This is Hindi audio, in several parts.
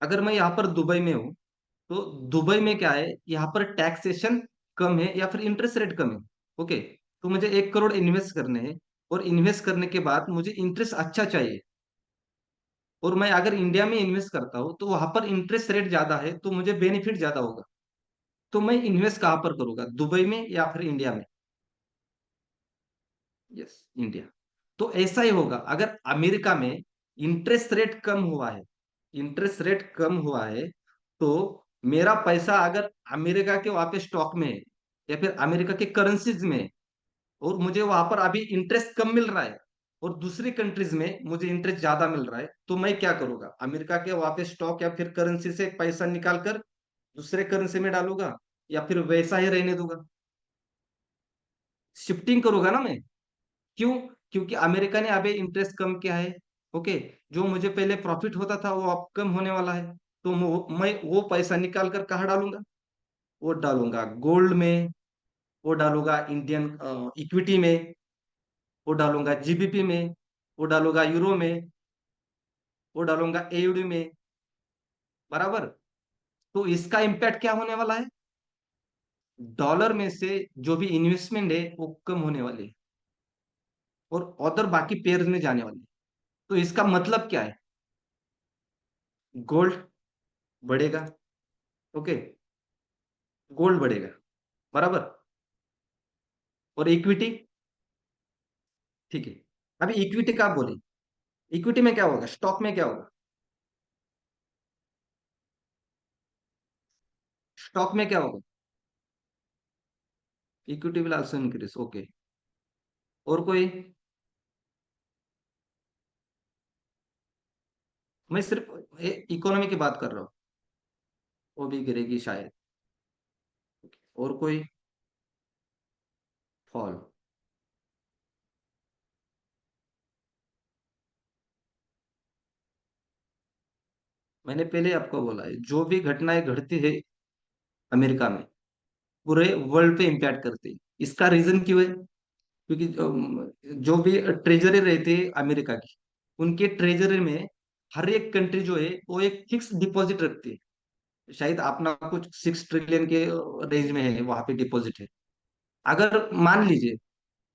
अगर मैं यहाँ पर दुबई में हूँ, तो दुबई में क्या है, यहाँ पर टैक्सेशन कम है या फिर इंटरेस्ट रेट कम है। ओके। तो मुझे 1 करोड़ इन्वेस्ट करने हैं, और इन्वेस्ट करने के बाद मुझे इंटरेस्ट अच्छा चाहिए। और मैं अगर इंडिया में इन्वेस्ट करता हूँ तो वहां पर इंटरेस्ट रेट ज्यादा है, तो मुझे बेनिफिट ज्यादा होगा। तो मैं इन्वेस्ट कहाँ पर करूंगा, दुबई में या फिर इंडिया में? Yes, India. तो ऐसा ही होगा अगर अमेरिका में इंटरेस्ट रेट कम हुआ है, इंटरेस्ट रेट कम हुआ है, तो मेरा पैसा अगर अमेरिका के वहां पे स्टॉक में है या फिर अमेरिका के करेंसीज में है, और मुझे वहां पर अभी इंटरेस्ट कम मिल रहा है, और दूसरी कंट्रीज में मुझे इंटरेस्ट ज्यादा मिल रहा है, तो मैं क्या करूंगा, अमेरिका के वहां पे स्टॉक या फिर करेंसी से पैसा निकाल कर दूसरे करेंसी में डालूंगा, या फिर वैसा ही रहने दूंगा? शिफ्टिंग करूंगा ना मैं। क्यों? क्योंकि अमेरिका ने अभी इंटरेस्ट कम किया है। ओके। जो मुझे पहले प्रॉफिट होता था वो अब कम होने वाला है। तो मैं वो पैसा निकाल कर कहाँ डालूंगा? वो डालूंगा गोल्ड में, वो डालूंगा इंडियन इक्विटी में, वो डालूंगा जीबीपी में, वो डालूंगा यूरो में, वो डालूंगा एयूडी में। बराबर। तो इसका इम्पैक्ट क्या होने वाला है? डॉलर में से जो भी इन्वेस्टमेंट है वो कम होने वाली है, और अदर बाकी पेयर्स में जाने वाली है। तो इसका मतलब क्या है? गोल्ड बढ़ेगा। ओके। गोल्ड बढ़ेगा। बराबर। और इक्विटी? ठीक है। अभी इक्विटी का बोले, इक्विटी में क्या होगा, स्टॉक में क्या होगा? स्टॉक में क्या होगा? Equity will also increase. Okay. और कोई? मैं सिर्फ इकोनॉमी की बात कर रहा हूँ। वो भी गिरेगी शायद। और कोई? फॉल। मैंने पहले आपको बोला है, जो भी घटनाएं घटती है अमेरिका में, पूरे वर्ल्ड पे इम्पैक्ट करती है। इसका रीजन क्यों है? क्योंकि जो भी ट्रेजरी रहती है अमेरिका की, उनके ट्रेजरी में हर एक कंट्री जो है वो एक फिक्स डिपॉजिट रखती है। शायद अपना कुछ 6 ट्रिलियन के रेंज में है वहां पे डिपॉजिट है। अगर मान लीजिए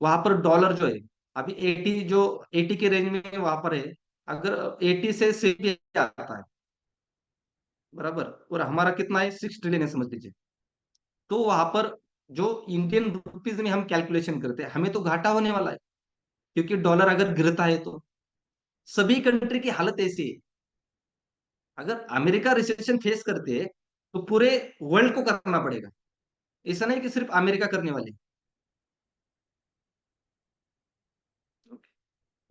वहां पर डॉलर जो है अभी 80, जो 80 के रेंज में वहां पर है, अगर 80 से भी आता है, बराबर, और हमारा कितना है, 6 ट्रिलियन है समझ लीजिए, तो वहां पर जो इंडियन रुपीज में हम कैलकुलेशन करते हैं, हमें तो घाटा होने वाला है। क्योंकि डॉलर अगर गिरता है तो सभी कंट्री की हालत ऐसी है। अगर अमेरिका रिसेशन फेस करते हैं तो पूरे वर्ल्ड को करना पड़ेगा। ऐसा नहीं कि सिर्फ अमेरिका करने वाली।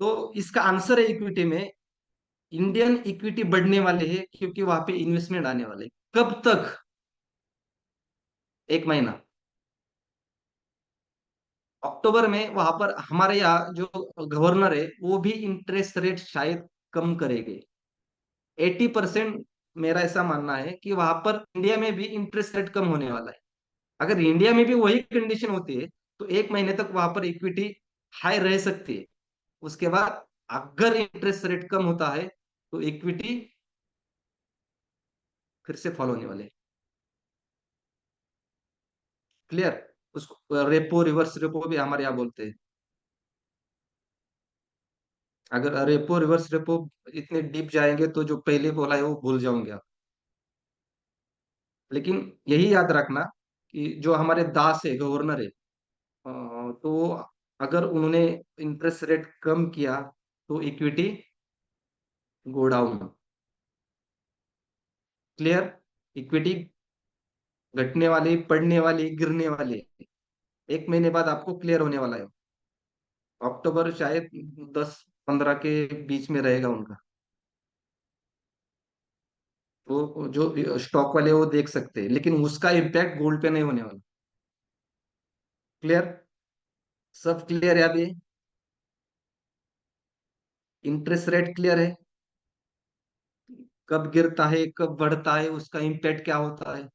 तो इसका आंसर है इक्विटी में, इंडियन इक्विटी बढ़ने वाले है, क्योंकि वहां पे इन्वेस्टमेंट आने वाले हैं। कब तक? 1 महीना। अक्टूबर में वहां पर हमारे यहाँ जो गवर्नर है वो भी इंटरेस्ट रेट शायद कम करेंगे। 80% मेरा ऐसा मानना है कि वहां पर इंडिया में भी इंटरेस्ट रेट कम होने वाला है। अगर इंडिया में भी वही कंडीशन होती है तो 1 महीने तक वहां पर इक्विटी हाई रह सकती है। उसके बाद अगर इंटरेस्ट रेट कम होता है तो इक्विटी फिर से फॉलो होने वाले। क्लियर? उसको रेपो रिवर्स रेपो भी हमारे यहाँ बोलते हैं। अगर रेपो रिवर्स रेपो इतने डीप जाएंगे तो जो पहले बोला है वो भूल जाओगे आप। लेकिन यही याद रखना कि जो हमारे दास है, गवर्नर है, तो अगर उन्होंने इंटरेस्ट रेट कम किया तो equity go down. Clear? Equity घटने वाली, पड़ने वाली, गिरने वाली 1 महीने बाद आपको क्लियर होने वाला है। अक्टूबर शायद 10-15 के बीच में रहेगा उनका। वो जो स्टॉक वाले वो देख सकते हैं, लेकिन उसका इम्पैक्ट गोल्ड पे नहीं होने वाला। क्लियर? सब क्लियर है अभी? इंटरेस्ट रेट क्लियर है? कब गिरता है, कब बढ़ता है, उसका इम्पैक्ट क्या होता है?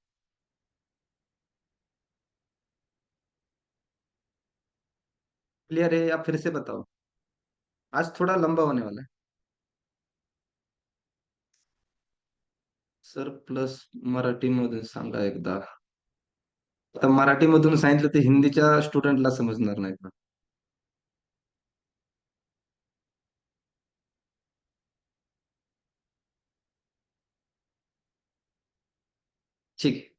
क्लियर है या फिर से बताओ? आज थोड़ा लंबा होने वाला है। सर प्लस मराठीमधून सांगा एकदा. आता मराठीमधून सांगितलं ते हिंदीच्या स्टुडंटला समजणार नाही का? ठीक.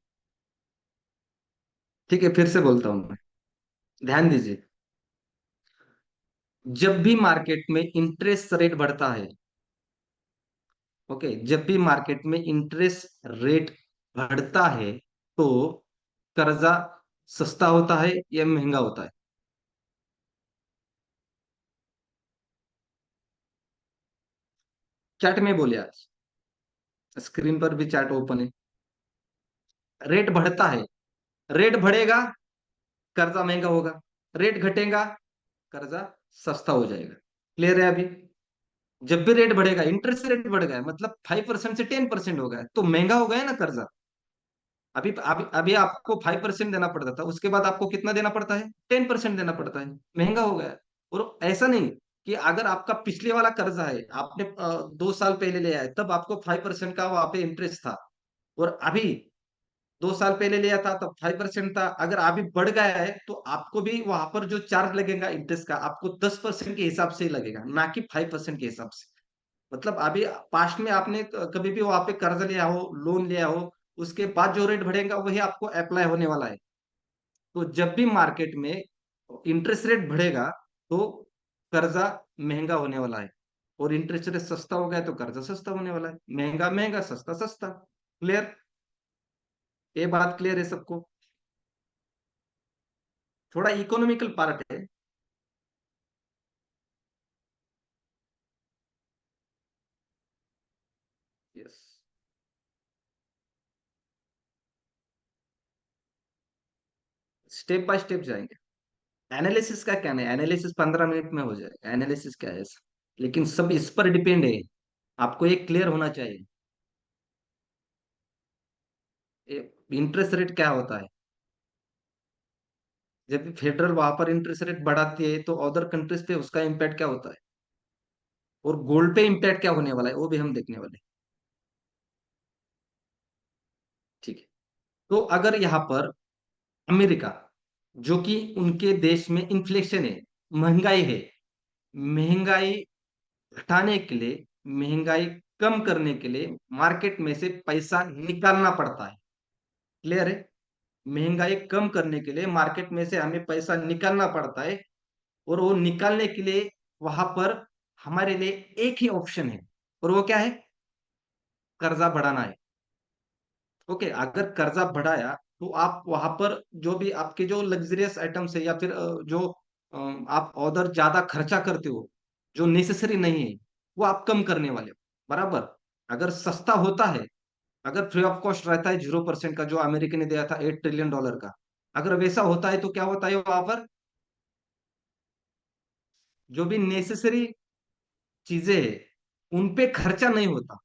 ठीक है, फिर से बोलता हूं मैं. ध्यान दीजिए. जब भी मार्केट में इंटरेस्ट रेट बढ़ता है, ओके, जब भी मार्केट में इंटरेस्ट रेट बढ़ता है, तो कर्जा सस्ता होता है या महंगा होता है? चैट में बोले आज. स्क्रीन पर भी चैट ओपन है. रेट बढ़ता है. रेट बढ़ेगा, कर्जा महंगा होगा. रेट घटेगा, कर्जा सस्ता हो जाएगा. क्लियर है अभी? जब भी रेट बढ़ेगा, इंटरेस्ट रेट बढ़ गया मतलब 5% से 10% हो गया, तो महंगा हो गया ना कर्जा. अभी आपको 5% देना पड़ता था, उसके बाद आपको कितना देना पड़ता है? 10% देना पड़ता है. महंगा हो गया. और ऐसा नहीं कि अगर आपका पिछले वाला कर्जा है, आपने 2 साल पहले लिया है, तब आपको 5% का वहां पे इंटरेस्ट था. और अभी 2 साल पहले लिया था तब 5% था. अगर अभी बढ़ गया है तो आपको भी वहां पर जो चार्ज लगेगा इंटरेस्ट का, आपको 10% के हिसाब से ही लगेगा, ना कि 5% के हिसाब से. मतलब अभी पास्ट में आपने कभी भी वहां पे कर्ज लिया हो, लोन लिया हो, उसके बाद जो रेट बढ़ेगा वही आपको अप्लाई होने वाला है. तो जब भी मार्केट में इंटरेस्ट रेट बढ़ेगा, तो कर्जा महंगा होने वाला है. और इंटरेस्ट रेट सस्ता हो गया तो कर्जा सस्ता होने वाला है. महंगा महंगा, सस्ता सस्ता. क्लियर? ये बात क्लियर है सबको? थोड़ा इकोनॉमिकल पार्ट है. यस. स्टेप बाय स्टेप जाएंगे. एनालिसिस का क्या नहीं, एनालिसिस 15 मिनट में हो जाएगा. एनालिसिस क्या है ऐसा? लेकिन सब इस पर डिपेंड है. आपको एक क्लियर होना चाहिए. इंटरेस्ट रेट क्या होता है? जब भी फेडरल वहां पर इंटरेस्ट रेट बढ़ाती है, तो अदर कंट्रीज पे उसका इम्पैक्ट क्या होता है? और गोल्ड पे इम्पैक्ट क्या होने वाला है, वो भी हम देखने वाले हैं. ठीक है. तो अगर यहाँ पर अमेरिका, जो कि उनके देश में इन्फ्लेशन है, महंगाई है, महंगाई घटाने के लिए, महंगाई कम करने के लिए मार्केट में से पैसा निकालना पड़ता है. क्लियर है? महंगाई कम करने के लिए मार्केट में से हमें पैसा निकालना पड़ता है. और वो निकालने के लिए वहां पर हमारे लिए एक ही ऑप्शन है. और वो क्या है? कर्जा बढ़ाना है. ओके, अगर कर्जा बढ़ाया, तो आप वहां पर जो भी आपके जो लग्जरियस आइटम्स है, या फिर जो आप अदर ज्यादा खर्चा करते हो, जो नेसेसरी नहीं है, वो आप कम करने वाले हो. बराबर. अगर सस्ता होता है, अगर फ्री ऑफ कॉस्ट रहता है 0% का, जो अमेरिका ने दिया था $8 ट्रिलियन का, अगर वैसा होता है तो क्या होता है वहां पर? जो भी नेसेसरी चीजें हैं उन पे खर्चा नहीं होता,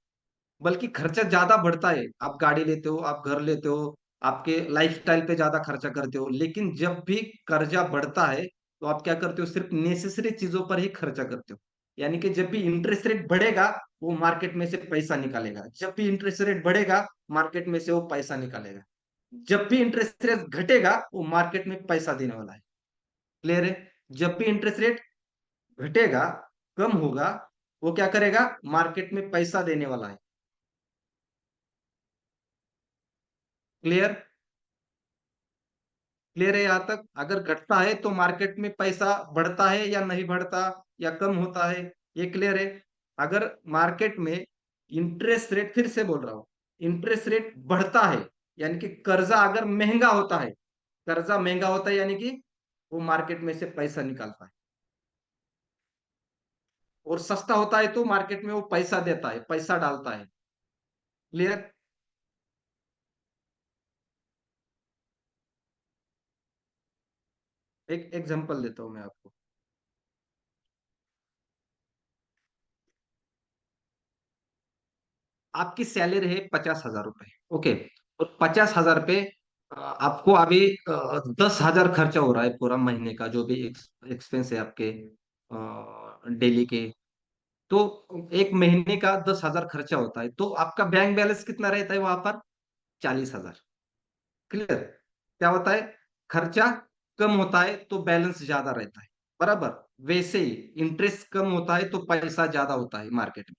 बल्कि खर्चा ज्यादा बढ़ता है. आप गाड़ी लेते हो, आप घर लेते हो, आपके लाइफस्टाइल पे ज्यादा खर्चा करते हो. लेकिन जब भी कर्जा बढ़ता है, तो आप क्या करते हो? सिर्फ नेसेसरी चीजों पर ही खर्चा करते हो. यानी कि जब भी इंटरेस्ट रेट बढ़ेगा, वो मार्केट में से पैसा निकालेगा. जब भी इंटरेस्ट रेट बढ़ेगा, मार्केट में से वो पैसा निकालेगा. जब भी इंटरेस्ट रेट घटेगा, वो मार्केट में पैसा देने वाला है. क्लियर है? जब भी इंटरेस्ट रेट घटेगा, कम होगा, वो क्या करेगा? मार्केट में पैसा देने वाला है. क्लियर? क्लियर है यहाँ तक? अगर घटता है तो मार्केट में पैसा बढ़ता है या नहीं बढ़ता, या कम होता है? ये क्लियर है? अगर मार्केट में इंटरेस्ट रेट, फिर से बोल रहा हूं, इंटरेस्ट रेट बढ़ता है, यानी कि कर्जा अगर महंगा होता है, कर्जा महंगा होता है यानी कि वो मार्केट में से पैसा निकालता है. और सस्ता होता है तो मार्केट में वो पैसा देता है, पैसा डालता है. क्लियर? एक एग्जांपल देता हूं मैं आपको. आपकी सैलरी है 50,000 रुपए. ओके. और 50,000 पे आपको अभी 10,000 खर्चा हो रहा है पूरा महीने का, जो भी एक्सपेंस है आपके डेली के. तो एक महीने का 10,000 खर्चा होता है, तो आपका बैंक बैलेंस कितना रहता है वहां पर? 40,000। क्लियर? क्या होता है? खर्चा कम होता है तो बैलेंस ज्यादा रहता है, बराबर। वैसे ही इंटरेस्ट कम होता है तो पैसा ज्यादा होता है मार्केट में।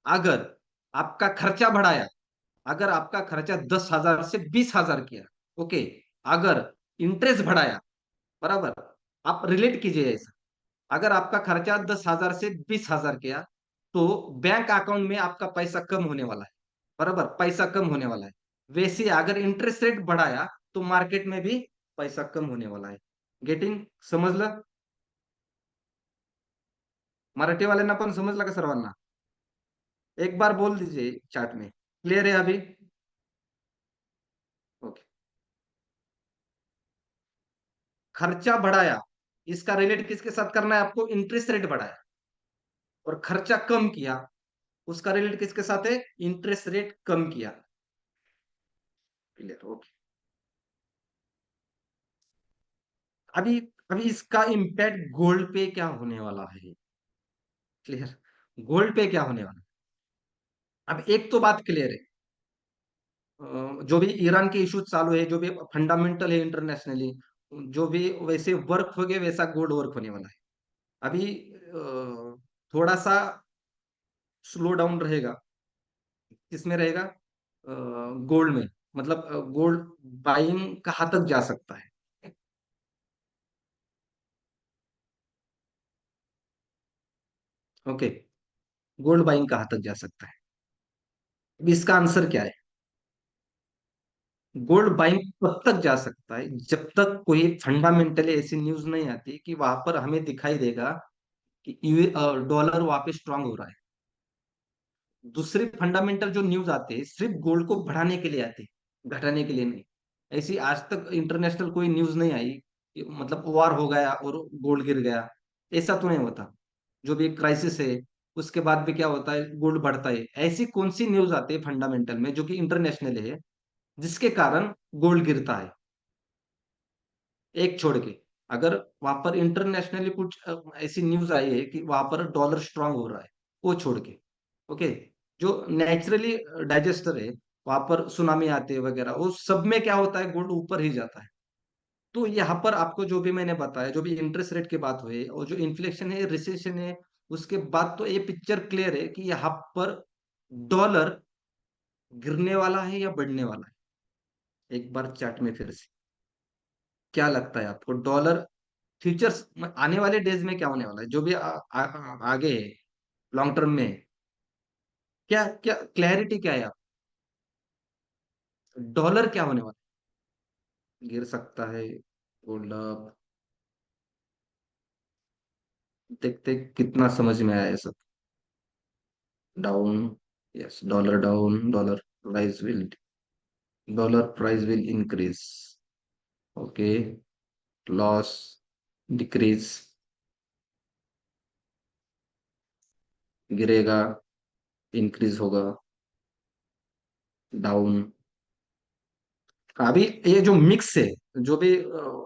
अगर आपका खर्चा बढ़ाया, अगर आपका खर्चा 10,000 से 20,000 किया, ओके, अगर इंटरेस्ट बढ़ाया, बराबर, आप रिलेट कीजिए ऐसा। अगर आपका खर्चा 10,000 से 20,000 किया, तो बैंक अकाउंट में आपका पैसा कम होने वाला है, बराबर, पैसा कम होने वाला है। वैसे अगर इंटरेस्ट रेट बढ़ाया, तो मार्केट में भी पैसा कम होने वाला है। गेटिंग? समजलं? मराठी वाल्यांना पण समजलं का सर्वांना? एक बार बोल दीजिए चैट में, क्लियर है अभी? ओके। खर्चा बढ़ाया, इसका रिलेट किसके साथ करना है आपको? इंटरेस्ट रेट बढ़ाया। और खर्चा कम किया, उसका रिलेट किसके साथ है? इंटरेस्ट रेट कम किया। क्लियर? ओके। अभी अभी इसका इम्पैक्ट गोल्ड पे क्या होने वाला है? क्लियर? गोल्ड पे क्या होने वाला है? अब एक तो बात क्लियर है, जो भी ईरान के इश्यूज चालू है, जो भी फंडामेंटल है इंटरनेशनली, जो भी वैसे वर्क हो गए वैसा गोल्ड वर्क होने वाला है। अभी थोड़ा सा स्लो डाउन रहेगा। किसमें रहेगा? गोल्ड में। मतलब गोल्ड बाइंग कहाँ तक जा सकता है? ओके, गोल्ड बाइंग कहाँ तक जा सकता है? अब इसका आंसर क्या है? गोल्ड बाइंग तब तक जा सकता है जब तक कोई फंडामेंटली ऐसी न्यूज नहीं आती कि वहां पर हमें दिखाई देगा कि डॉलर वापस स्ट्रांग हो रहा है। दूसरे फंडामेंटल जो न्यूज आते हैं सिर्फ गोल्ड को बढ़ाने के लिए आते हैं, घटाने के लिए नहीं। ऐसी आज तक इंटरनेशनल कोई न्यूज नहीं आई कि मतलब वॉर हो गया और गोल्ड गिर गया। ऐसा तो नहीं होता। जो भी क्राइसिस है, उसके बाद भी क्या होता है? गोल्ड बढ़ता है। ऐसी कौन सी न्यूज आती है फंडामेंटल में जो कि इंटरनेशनल है, जिसके कारण गोल्ड गिरता है? एक छोड़ के, अगर वहां पर इंटरनेशनली कुछ ऐसी न्यूज आई है कि वहां पर डॉलर स्ट्रांग हो रहा है, वो छोड़ के, ओके, जो नेचुरली डाइजेस्टर है, वहां पर सुनामी आते हैं वगैरह, वो सब में क्या होता है? गोल्ड ऊपर ही जाता है। तो यहाँ पर आपको जो भी मैंने बताया, जो भी इंटरेस्ट रेट की बात हुई और जो इन्फ्लेशन है, रिसेशन है, उसके बाद तो ये पिक्चर क्लियर है कि यहाँ पर डॉलर गिरने वाला है या बढ़ने वाला है। एक बार चार्ट में फिर से, क्या लगता है आपको? डॉलर फ्यूचर्स आने वाले डेज में क्या होने वाला है, जो भी आगे है, लॉन्ग टर्म में? क्या क्या क्लैरिटी क्या है आप? डॉलर क्या होने वाला है? गिर सकता है। Gold up. देखते कितना समझ में आया ये सब। Down. Yes, dollar down, dollar price will increase. Okay. Loss, decrease, गिरेगा, इंक्रीज होगा, डाउन। अभी ये जो मिक्स है, जो भी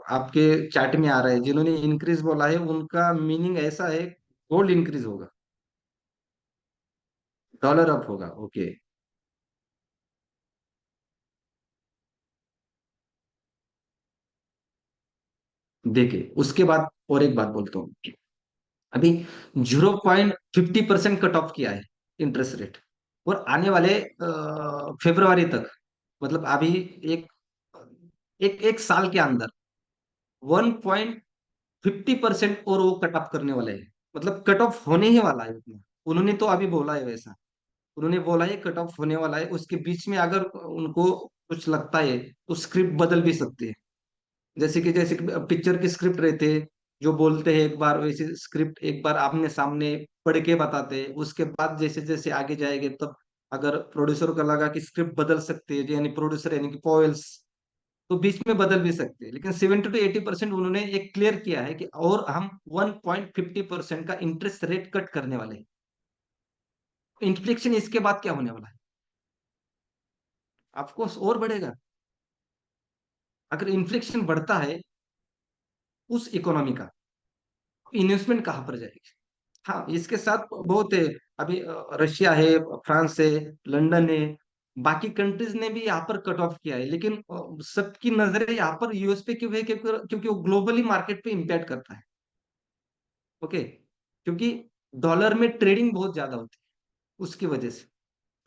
आपके चैट में आ रहा है, जिन्होंने इंक्रीज बोला है उनका मीनिंग ऐसा है, गोल्ड इंक्रीज होगा, डॉलर अप होगा। ओके। देखिए उसके बाद और एक बात बोलता हूँ। अभी 0.50% कट ऑफ किया है इंटरेस्ट रेट, और आने वाले फरवरी तक, मतलब अभी एक एक एक साल के अंदर 1.50% और वो कट ऑफ करने वाले हैं। मतलब कट ऑफ होने ही वाला है उतना। उन्होंने तो अभी बोला है वैसा। उन्होंने बोला है कट ऑफ होने वाला है, उसके बीच में अगर उनको कुछ लगता है तो स्क्रिप्ट बदल भी सकते हैं। जैसे पिक्चर की स्क्रिप्ट रहते हैं, जो बोलते हैं एक बार, वैसे स्क्रिप्ट एक बार आमने सामने पढ़ के बताते हैं, उसके बाद जैसे जैसे आगे जाएंगे तब अगर प्रोड्यूसर को लगा कि स्क्रिप्ट बदल सकते हैं, यानी प्रोड्यूसर यानी कि पॉवेल्स, तो बीच में बदल भी सकते हैं। लेकिन 70 to 80% उन्होंने एक क्लियर किया है कि और हम 1.50% का इंटरेस्ट रेट कट करने वाले हैं। इन्फ्लेक्शन इसके बाद क्या होने वाला है? ऑफकोर्स और बढ़ेगा। अगर इन्फ्लेक्शन बढ़ता है उस इकोनॉमी का, इन्वेस्टमेंट कहां पर जाएगी? हाँ, इसके साथ बहुत है। अभी रशिया है, फ्रांस है, लंदन है, बाकी कंट्रीज ने भी यहाँ पर कट ऑफ किया है, लेकिन सबकी नजरें यहाँ पर यूएस पे क्यों है? क्योंकि वो ग्लोबली मार्केट पे इम्पैक्ट करता है। ओके, क्योंकि डॉलर में ट्रेडिंग बहुत ज्यादा होती है उसकी वजह से।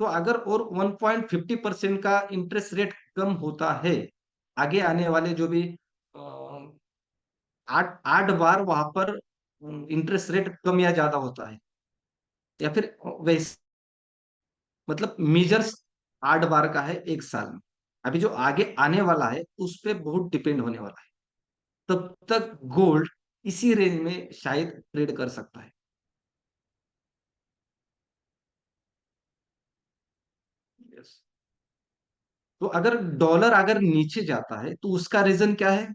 तो अगर और 1.50% का इंटरेस्ट रेट कम होता है, आगे आने वाले जो भी अ, आठ आठ बार वहां पर इंटरेस्ट रेट कम या ज्यादा होता है, या फिर वैसे, मतलब मेजर्स 8 बार का है एक साल में। अभी जो आगे आने वाला है उस पे बहुत डिपेंड होने वाला है। तब तक गोल्ड इसी रेंज में शायद ट्रेड कर सकता है। यस। तो अगर डॉलर अगर नीचे जाता है तो उसका रीजन क्या है?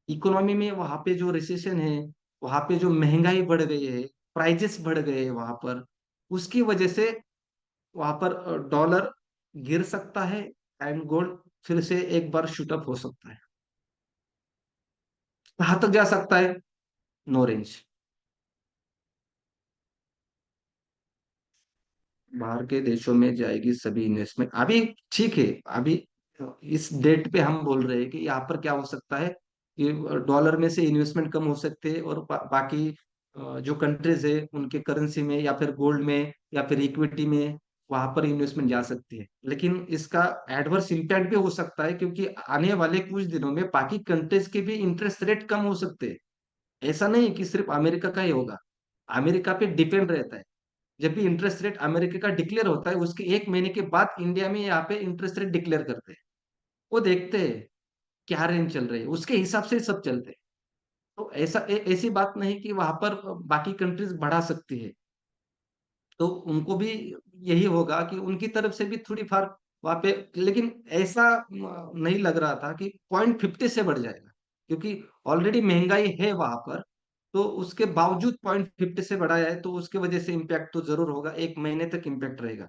इकोनॉमी में वहां पे जो रिसेशन है, वहां पे जो महंगाई बढ़ गई है, प्राइजेस बढ़ गए हैं वहां पर, उसकी वजह से वहां पर डॉलर गिर सकता है, एंड गोल्ड फिर से एक बार शूटअप हो सकता है। कहाँ तक जा सकता है? No range. बाहर के देशों में जाएगी सभी इन्वेस्टमेंट अभी। ठीक है, अभी इस डेट पे हम बोल रहे हैं कि यहाँ पर क्या हो सकता है कि डॉलर में से इन्वेस्टमेंट कम हो सकते हैं, और बाकी जो कंट्रीज है उनके करेंसी में, या फिर गोल्ड में, या फिर इक्विटी में, वहां पर इन्वेस्टमेंट जा सकती है। लेकिन इसका एडवर्स इम्पैक्ट भी हो सकता है, क्योंकि आने वाले कुछ दिनों में बाकी कंट्रीज के भी इंटरेस्ट रेट कम हो सकते हैं। ऐसा नहीं कि सिर्फ अमेरिका का ही होगा, अमेरिका पे डिपेंड रहता है। जब भी इंटरेस्ट रेट अमेरिका का डिक्लेयर होता है, उसके 1 महीने के बाद इंडिया में यहाँ पे इंटरेस्ट रेट डिक्लेयर करते हैं। वो देखते हैं क्या रेंज चल रही है, उसके हिसाब से सब चलते हैं। तो ऐसी बात नहीं कि वहां पर बाकी कंट्रीज बढ़ा सकती है। तो उनको भी यही होगा कि उनकी तरफ से भी थोड़ी फार वहां पे, लेकिन ऐसा नहीं लग रहा था कि 0.50 से बढ़ जाएगा, क्योंकि ऑलरेडी महंगाई है वहां पर। तो उसके बावजूद 0.50 से बढ़ाया है, तो उसके वजह से इम्पैक्ट तो जरूर होगा, 1 महीने तक इम्पैक्ट रहेगा।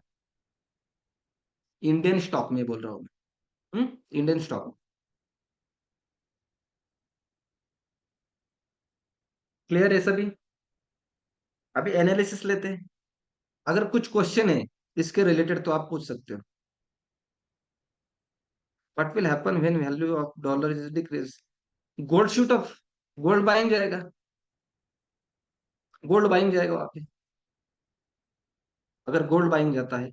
इंडियन स्टॉक में बोल रहा हूँ मैं। Indian stock. क्लियर है सभी? अभी एनालिसिस लेते हैं। अगर कुछ क्वेश्चन है इसके रिलेटेड तो आप पूछ सकते हो। What will happen when value of dollar is decrease? Gold shoot of, gold buying जाएगा, गोल्ड बाइंग जाएगा वहां पे, अगर गोल्ड बाइंग जाता है,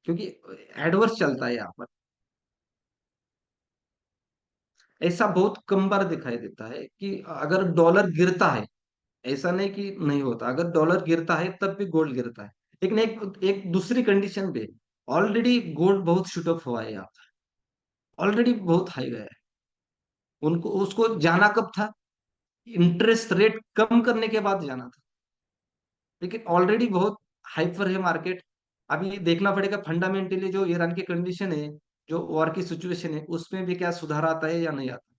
क्योंकि एडवर्स चलता है यहाँ पर। ऐसा बहुत कम बार दिखाई देता है कि अगर डॉलर गिरता है, ऐसा नहीं कि नहीं होता, अगर डॉलर गिरता है तब भी गोल्ड गिरता है। लेकिन एक एक दूसरी कंडीशन पे, ऑलरेडी गोल्ड बहुत शूटअप हुआ है यहाँ, ऑलरेडी बहुत हाई गया है। उनको उसको जाना कब था? इंटरेस्ट रेट कम करने के बाद जाना था, लेकिन ऑलरेडी बहुत हाइपर है मार्केट। अभी देखना पड़ेगा फंडामेंटली जो ईरान की कंडीशन है, जो वॉर की सिचुएशन है, उसमें भी क्या सुधार आता है या नहीं आता।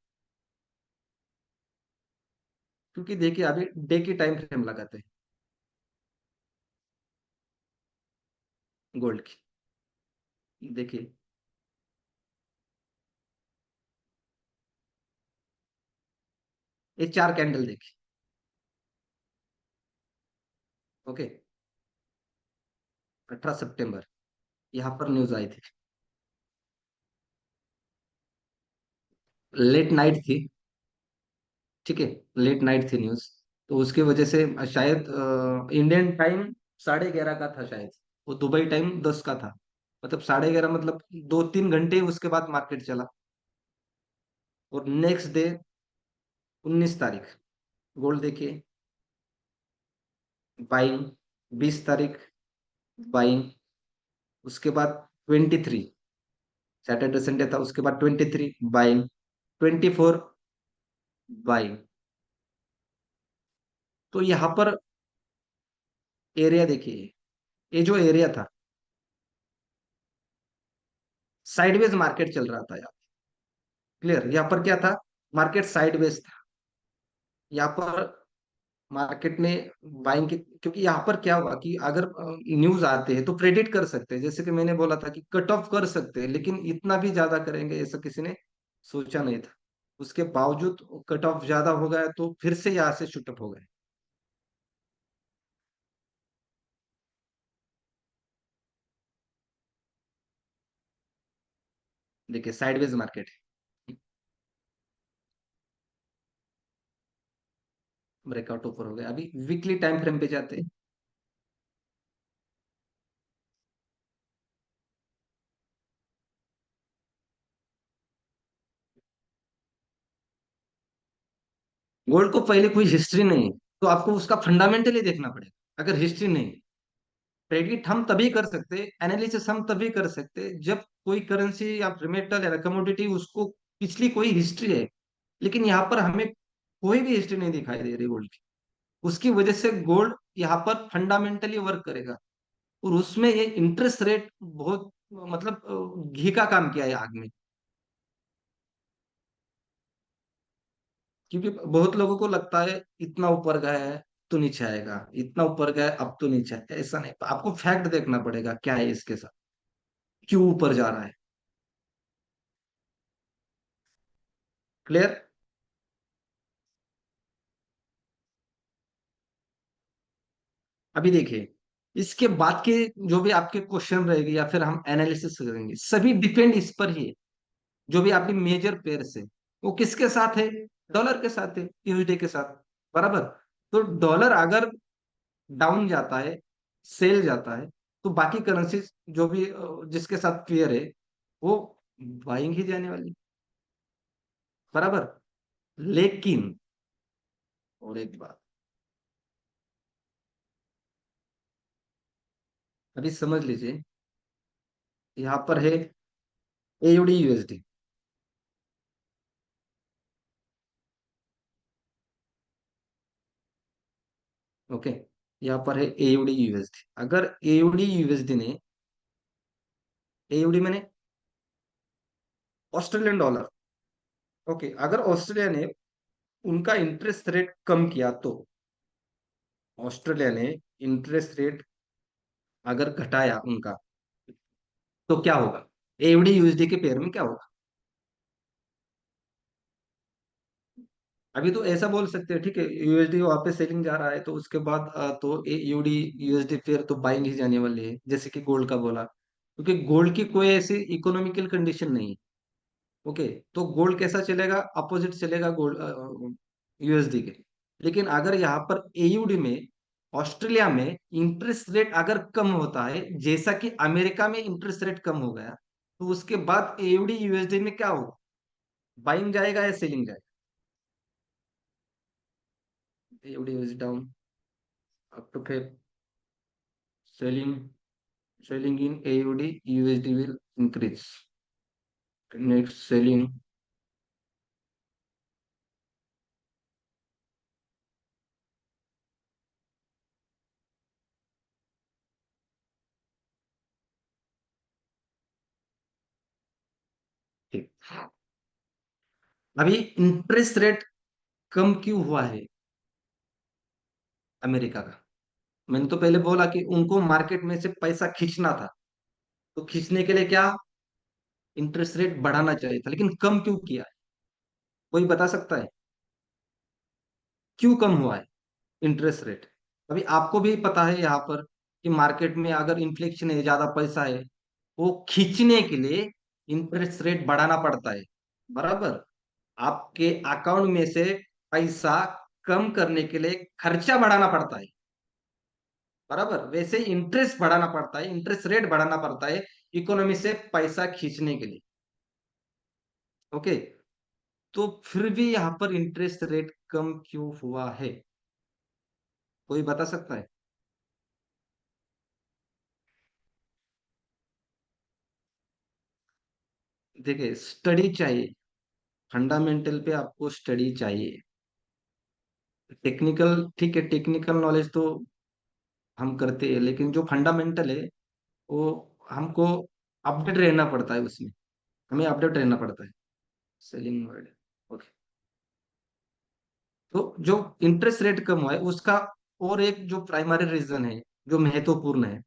क्योंकि देखिए अभी डे की टाइम फ्रेम लगाते हैं गोल्ड की। देखिए, ये 4 कैंडल देखिए। ओके, 18 सितंबर, यहाँ पर न्यूज आई थी, लेट नाइट थी। ठीक है, लेट नाइट थी न्यूज, तो उसकी वजह से शायद इंडियन टाइम 11:30 का था शायद, वो दुबई टाइम 10 का था। मतलब 11:30, मतलब 2-3 घंटे उसके बाद मार्केट चला। और नेक्स्ट डे 19 तारीख, गोल्ड देखिए, बाइंग। 20 तारीख, बाइंग। उसके बाद 23, सैटरडे संडे था, उसके बाद 23 बाइंग, 24 बाइंग। तो यहाँ पर एरिया देखिए, ये जो एरिया था, साइडवेज मार्केट चल रहा था यहाँ। क्लियर? यहाँ पर क्या था? मार्केट साइडवेज था। यहाँ पर मार्केट ने बाइंग की, क्योंकि यहाँ पर क्या हुआ कि अगर न्यूज आते हैं तो प्रेडिक्ट कर सकते हैं, जैसे कि मैंने बोला था कि कट ऑफ कर सकते हैं, लेकिन इतना भी ज्यादा करेंगे ऐसा किसी ने सोचा नहीं था। उसके बावजूद कट ऑफ ज्यादा हो गया, तो फिर से यहाँ से शूटअप हो गए। देखिए साइडवेज मार्केट है, ब्रेकआउट ऊपर हो गया। अभी वीकली टाइम फ्रेम पे जाते हैं। गोल्ड को पहले कोई हिस्ट्री नहीं है, तो आपको उसका फंडामेंटली देखना पड़ेगा। अगर हिस्ट्री नहीं है, प्रेडिक्ट हम तभी कर सकते, एनालिसिस हम तभी कर सकते जब कोई करेंसी या मेटल या कमोडिटी उसको पिछली कोई हिस्ट्री है। लेकिन यहाँ पर हमें कोई भी हिस्ट्री नहीं दिखाई दे रही गोल्ड की। उसकी वजह से गोल्ड यहाँ पर फंडामेंटली वर्क करेगा। और उसमें ये इंटरेस्ट रेट बहुत, मतलब घी का काम किया है आग में। क्योंकि बहुत लोगों को लगता है इतना ऊपर गया है तो नीचे आएगा, इतना ऊपर गया है अब तो नीचे आएगा। ऐसा नहीं, आपको फैक्ट देखना पड़ेगा क्या है इसके साथ, क्यों ऊपर जा रहा है। क्लियर। अभी देखिए, इसके बाद के जो भी आपके क्वेश्चन रहेंगे या फिर हम एनालिसिस करेंगे, सभी डिपेंड इस पर ही है। जो भी आपकी मेजर पेयर्स है वो किसके साथ है? डॉलर के साथ है, यूएसडी के साथ। बराबर। तो डॉलर अगर डाउन जाता है, सेल जाता है, तो बाकी करेंसीज जो भी जिसके साथ पेयर है वो बाइंग ही जाने वाली। बराबर। लेकिन और एक बात, अभी समझ लीजिए, यहाँ पर है एयूडी यूएसडी। ओके। यहाँ पर है एयूडी यूएसडी। अगर एयूडी यूएसडी ने, एयूडी मैंने ऑस्ट्रेलियन डॉलर, ओके, अगर ऑस्ट्रेलिया ने उनका इंटरेस्ट रेट कम किया तो, ऑस्ट्रेलिया ने इंटरेस्ट रेट अगर घटाया उनका, तो क्या होगा? एयूडी यूएसडी के पेयर में क्या होगा? अभी तो ऐसा बोल सकते हैं, ठीक है, यूएसडी वहां पे सेलिंग जा रहा है तो उसके बाद तो एयूडी यूएसडी पेयर तो बाइंग ही जाने वाली है, जैसे कि गोल्ड का बोला। क्योंकि गोल्ड की कोई ऐसी इकोनॉमिकल कंडीशन नहीं है। ओके। तो गोल्ड कैसा चलेगा? अपोजिट चलेगा गोल्ड यूएसडी के। लेकिन अगर यहाँ पर एयूडी में, ऑस्ट्रेलिया में इंटरेस्ट रेट अगर कम होता है, जैसा कि अमेरिका में इंटरेस्ट रेट कम हो गया, तो उसके बाद एयूडी यूएसडी में क्या होगा? बाइंग जाएगा या सेलिंग जाएगा? AUD USD down, up to फिर selling, selling in AUD USD will increase. Next selling, ठीक। अभी इंटरेस्ट रेट कम क्यों हुआ है अमेरिका का? मैंने तो पहले बोला कि उनको मार्केट में से पैसा खींचना था। तो खींचने के लिए क्या, इंटरेस्ट रेट बढ़ाना चाहिए था, लेकिन कम क्यों किया है? कोई बता सकता है क्यों कम हुआ है इंटरेस्ट रेट? अभी आपको भी पता है यहाँ पर कि मार्केट में अगर इन्फ्लेशन है, ज्यादा पैसा है, वो खींचने के लिए इंटरेस्ट रेट बढ़ाना पड़ता है। बराबर। आपके अकाउंट में से पैसा कम करने के लिए खर्चा बढ़ाना पड़ता है। बराबर। वैसे इंटरेस्ट बढ़ाना पड़ता है, इंटरेस्ट रेट बढ़ाना पड़ता है इकोनॉमी से पैसा खींचने के लिए। ओके। तो फिर भी यहाँ पर इंटरेस्ट रेट कम क्यों हुआ है? कोई बता सकता है? देखिए स्टडी चाहिए, फंडामेंटल पे आपको स्टडी चाहिए। टेक्निकल, ठीक है, टेक्निकल नॉलेज तो हम करते हैं, लेकिन जो फंडामेंटल है वो हमको अपडेट रहना पड़ता है उसमें। हमें अपडेट रहना पड़ता है। Selling word, okay. तो जो इंटरेस्ट रेट कम हुआ है उसका और एक जो प्राइमरी रीजन है, जो महत्वपूर्ण है,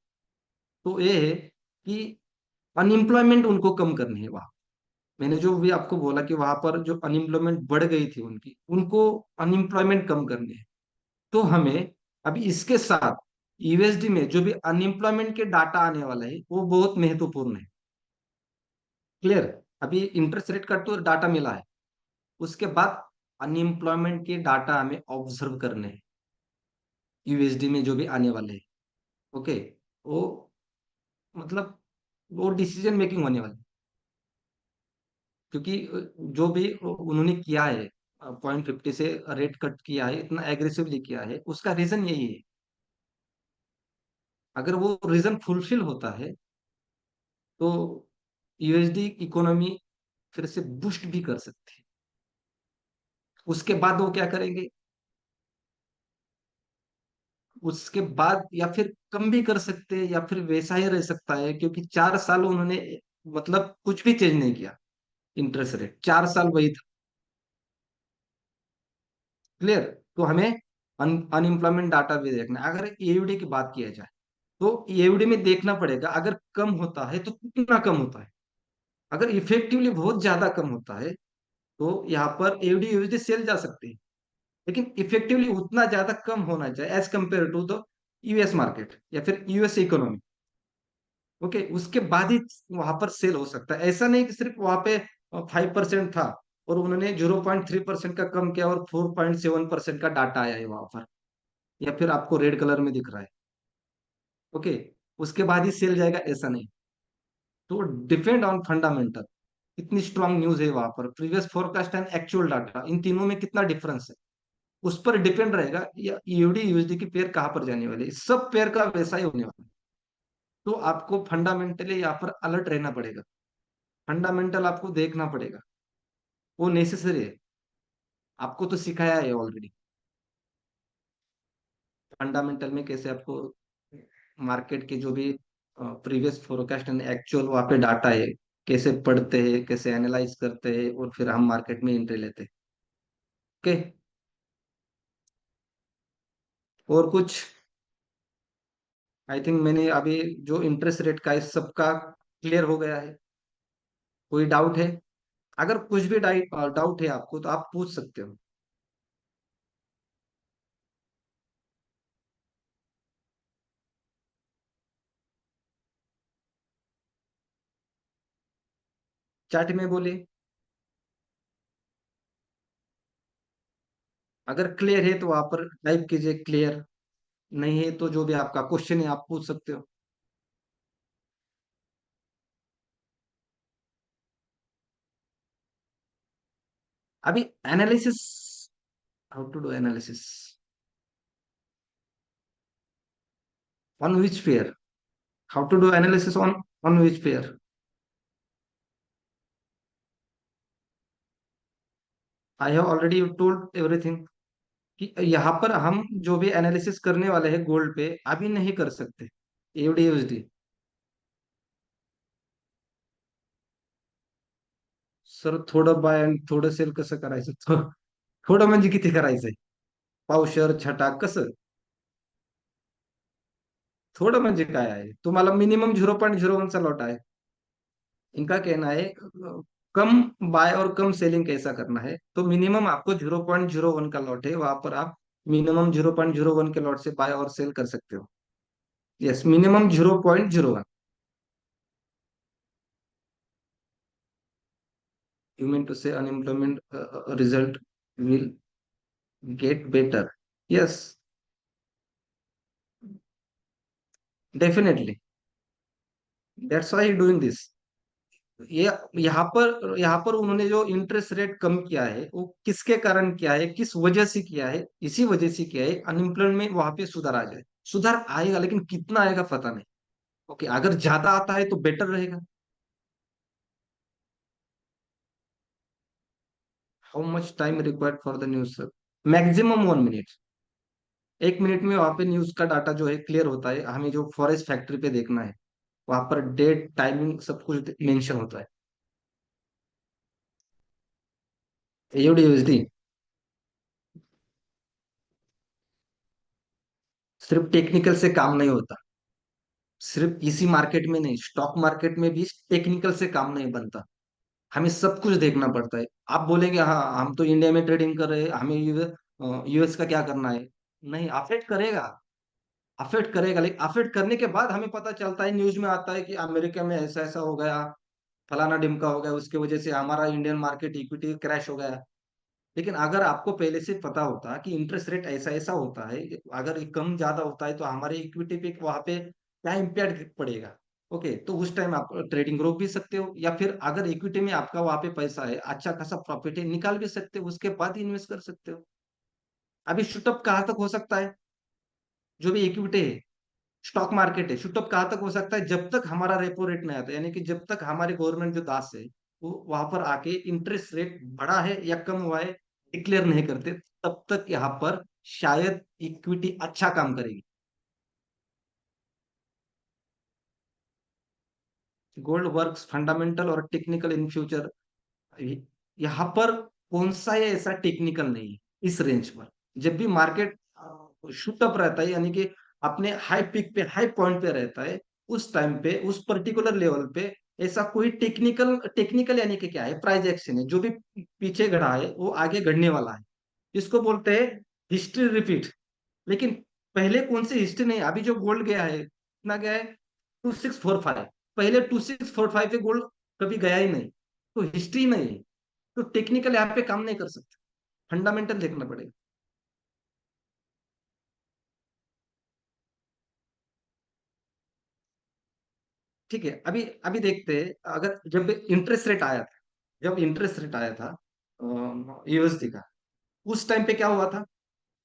तो ये है कि अनएम्प्लॉयमेंट उनको कम करनी है वहां। मैंने जो भी आपको बोला कि वहां पर जो अनएम्प्लॉयमेंट बढ़ गई थी उनकी, उनको अनएम्प्लॉयमेंट कम करनी है। तो हमें अभी इसके साथ यूएसडी में जो भी अनएम्प्लॉयमेंट के डाटा आने वाला है वो बहुत महत्वपूर्ण है। क्लियर। अभी इंटरेस्ट रेट का तो डाटा मिला है, उसके बाद अनएम्प्लॉयमेंट के डाटा हमें ऑब्जर्व करने हैं, यूएसडी में जो भी आने वाले हैं। ओके, वो मतलब वो डिसीजन मेकिंग होने वाली, क्योंकि जो भी उन्होंने किया है, 0.50 से रेट कट किया है, इतना एग्रेसिवली किया है, उसका रीजन यही है। अगर वो रीजन फुलफिल होता है तो यूएसडी इकोनॉमी फिर से बूस्ट भी कर सकती है। उसके बाद वो क्या करेंगे, उसके बाद या फिर कम भी कर सकते हैं या फिर वैसा ही रह सकता है, क्योंकि 4 साल उन्होंने मतलब कुछ भी चेंज नहीं किया। इंटरेस्ट रेट 4 साल वही था। क्लियर। तो हमें अनएम्प्लॉयमेंट डाटा भी देखना है। अगर एयूडी की बात किया जाए तो एयूडी में देखना पड़ेगा, अगर कम होता है तो कितना कम होता है। अगर इफेक्टिवली बहुत ज्यादा कम होता है तो यहाँ पर एयूडी यूएसडी सेल जा सकती है, लेकिन इफेक्टिवली उतना ज्यादा कम होना चाहिए as compare to the US market या फिर यूएस इकोनॉमी। ओके, उसके बाद ही वहां पर सेल हो सकता है। ऐसा नहीं कि सिर्फ वहां पे 5% था और उन्होंने 0.3% का कम किया और 4.7% का डाटा आया है वहां पर, या फिर आपको रेड कलर में दिख रहा है। ओके, उसके बाद ही सेल जाएगा ऐसा नहीं। तो डिपेंड ऑन फंडामेंटल, कितनी स्ट्रांग न्यूज है वहां पर, previous forecast and actual data, इन तीनों में कितना डिफरेंस है, उस पर डिपेंड रहेगा या यूडी यूएसडी की पेयर कहाँ पर जाने वाली है। सब पेयर का वैसा ही होने वाला है। तो आपको फंडामेंटली यहाँ पर अलर्ट रहना पड़ेगा, फंडामेंटल आपको देखना पड़ेगा, वो नेसेसरी है। आपको तो सिखाया है ऑलरेडी, फंडामेंटल में कैसे आपको मार्केट के जो भी प्रीवियस फोरकास्ट एंड एक्चुअल वहाँ पे डाटा है, कैसे पढ़ते हैं, कैसे एनालाइज करते हैं, और फिर हम मार्केट में एंट्री लेते हैं। ओके। और कुछ, आई थिंक मैंने अभी जो इंटरेस्ट रेट का इस सबका क्लियर हो गया है। कोई डाउट है? अगर कुछ भी डाउट है आपको तो आप पूछ सकते हो। चैट में बोलिए। अगर क्लियर है तो वहां पर टाइप कीजिए क्लियर, नहीं है तो जो भी आपका क्वेश्चन है आप पूछ सकते हो। अभी analysis, how to do analysis on which pair, how to do analysis on which pair? I have already told everything कि यहाँ पर हम जो भी एनालिसिस करने वाले हैं गोल्ड पे अभी नहीं कर सकते, एवढी सर थोडं बाय आणि थोडं सेल कसं करायचं थोडं म्हणजे किती करायचंय? पावशर छटा कसं? थोडं म्हणजे काय आहे, तुम्हाला मिनिमम 0.01 चा लॉट आहे। इनका कहना है कम बाय और कम सेलिंग कैसा करना है, तो मिनिमम आपको 0.01 का लॉट है, वहां पर आप मिनिमम 0.01 के लॉट से बाय और सेल कर सकते हो। Yes, minimum 0.01। You mean to say unemployment result will get better? Yes, definitely, that's why doing this. ये यहाँ पर उन्होंने जो इंटरेस्ट रेट कम किया है वो किसके कारण किया है, किस वजह से किया है? इसी वजह से किया है अनएम्प्लॉयमेंट में वहां पे सुधार आ जाए। सुधार आएगा लेकिन कितना आएगा पता नहीं। ओके, अगर ज्यादा आता है तो बेटर रहेगा। How much time required for the news sir? Maximum 1 minute. 1 minute में वहां पे न्यूज का डाटा जो है क्लियर होता है। हमें जो फॉरेस्ट फैक्ट्री पे देखना है, वहां पर डेट टाइमिंग सब कुछ मेंशन होता है। एयूडी यूएसडी सिर्फ टेक्निकल से काम नहीं होता, सिर्फ इसी मार्केट में नहीं, स्टॉक मार्केट में भी टेक्निकल से काम नहीं बनता। हमें सब कुछ देखना पड़ता है। आप बोलेंगे हाँ हम तो इंडिया में ट्रेडिंग कर रहे हैं, हमें यूएस का क्या करना है? नहीं, अफेक्ट करेगा, अफेक्ट करेगा, लेकिन अफेक्ट करने के बाद हमें पता चलता है, न्यूज में आता है कि अमेरिका में ऐसा ऐसा हो गया, फलाना ढिमका हो गया, उसके वजह से हमारा इंडियन मार्केट इक्विटी क्रैश हो गया। लेकिन अगर आपको पहले से पता होता कि इंटरेस्ट रेट ऐसा ऐसा होता है, अगर ये कम ज्यादा होता है तो हमारे इक्विटी पे वहां पे क्या इम्पैक्ट पड़ेगा, ओके, तो उस टाइम आप ट्रेडिंग रोक भी सकते हो, या फिर अगर इक्विटी में आपका वहां पे पैसा है, अच्छा खासा प्रॉफिट है, निकाल भी सकते हो, उसके बाद इन्वेस्ट कर सकते हो। अभी शूटअप कहाँ तक हो सकता है? जो भी इक्विटी है, स्टॉक मार्केट है, शूटअप कहाँ तक हो सकता है? जब तक हमारा रेपो रेट नहीं आता, यानी कि जब तक हमारे गवर्नमेंट जो दास है वो वहां पर आके इंटरेस्ट रेट बढ़ा है या कम हुआ है डिक्लेयर नहीं करते, तब तक यहाँ पर शायद इक्विटी अच्छा काम करेगी। गोल्ड वर्क्स फंडामेंटल और टेक्निकल इन फ्यूचर। यहाँ पर कौन सा ये ऐसा टेक्निकल नहीं है इस रेंज पर। जब भी मार्केट शूट अप रहता है, यानी कि अपने हाई पीक पे, हाई पॉइंट पे रहता है, उस टाइम पे, उस पर्टिकुलर लेवल पे ऐसा कोई टेक्निकल टेक्निकल यानी कि क्या है, प्राइस एक्शन है, जो भी पीछे घड़ा है वो आगे घड़ने वाला है। इसको बोलते हैं हिस्ट्री रिपीट। लेकिन पहले कौन सी हिस्ट्री नहीं है? अभी जो गोल्ड गया है, कितना गया है? 2645। पहले 2645 पे गोल्ड कभी गया ही नहीं, तो हिस्ट्री नहीं है। तो टेक्निकल यहाँ पे काम नहीं कर सकते, फंडामेंटल देखना पड़ेगा। ठीक है, अभी अभी देखते हैं, अगर जब इंटरेस्ट रेट आया था, जब इंटरेस्ट रेट आया था यूएसडी का, उस टाइम पे क्या हुआ था?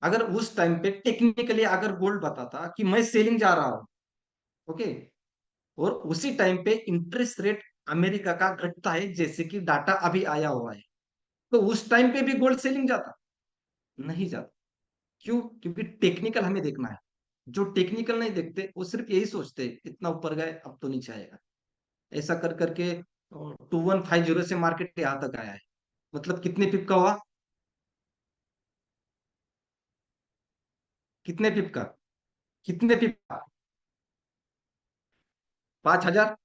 अगर उस टाइम पे टेक्निकली अगर गोल्ड बताता कि मैं सेलिंग जा रहा हूँ, ओके, और उसी टाइम पे इंटरेस्ट रेट अमेरिका का घटता है, जैसे कि डाटा अभी आया हुआ है, तो उस टाइम पे भी गोल्ड सेलिंग जाता? नहीं जाता। क्यों? क्योंकि टेक्निकल हमें देखना है। जो टेक्निकल नहीं देखते वो सिर्फ यही सोचते इतना ऊपर गए अब तो नीचे आएगा। ऐसा कर करके 2150 से मार्केट यहाँ तक आया है। मतलब कितने पिप का हुआ? कितने पिप का? कितने पिप का? 5000।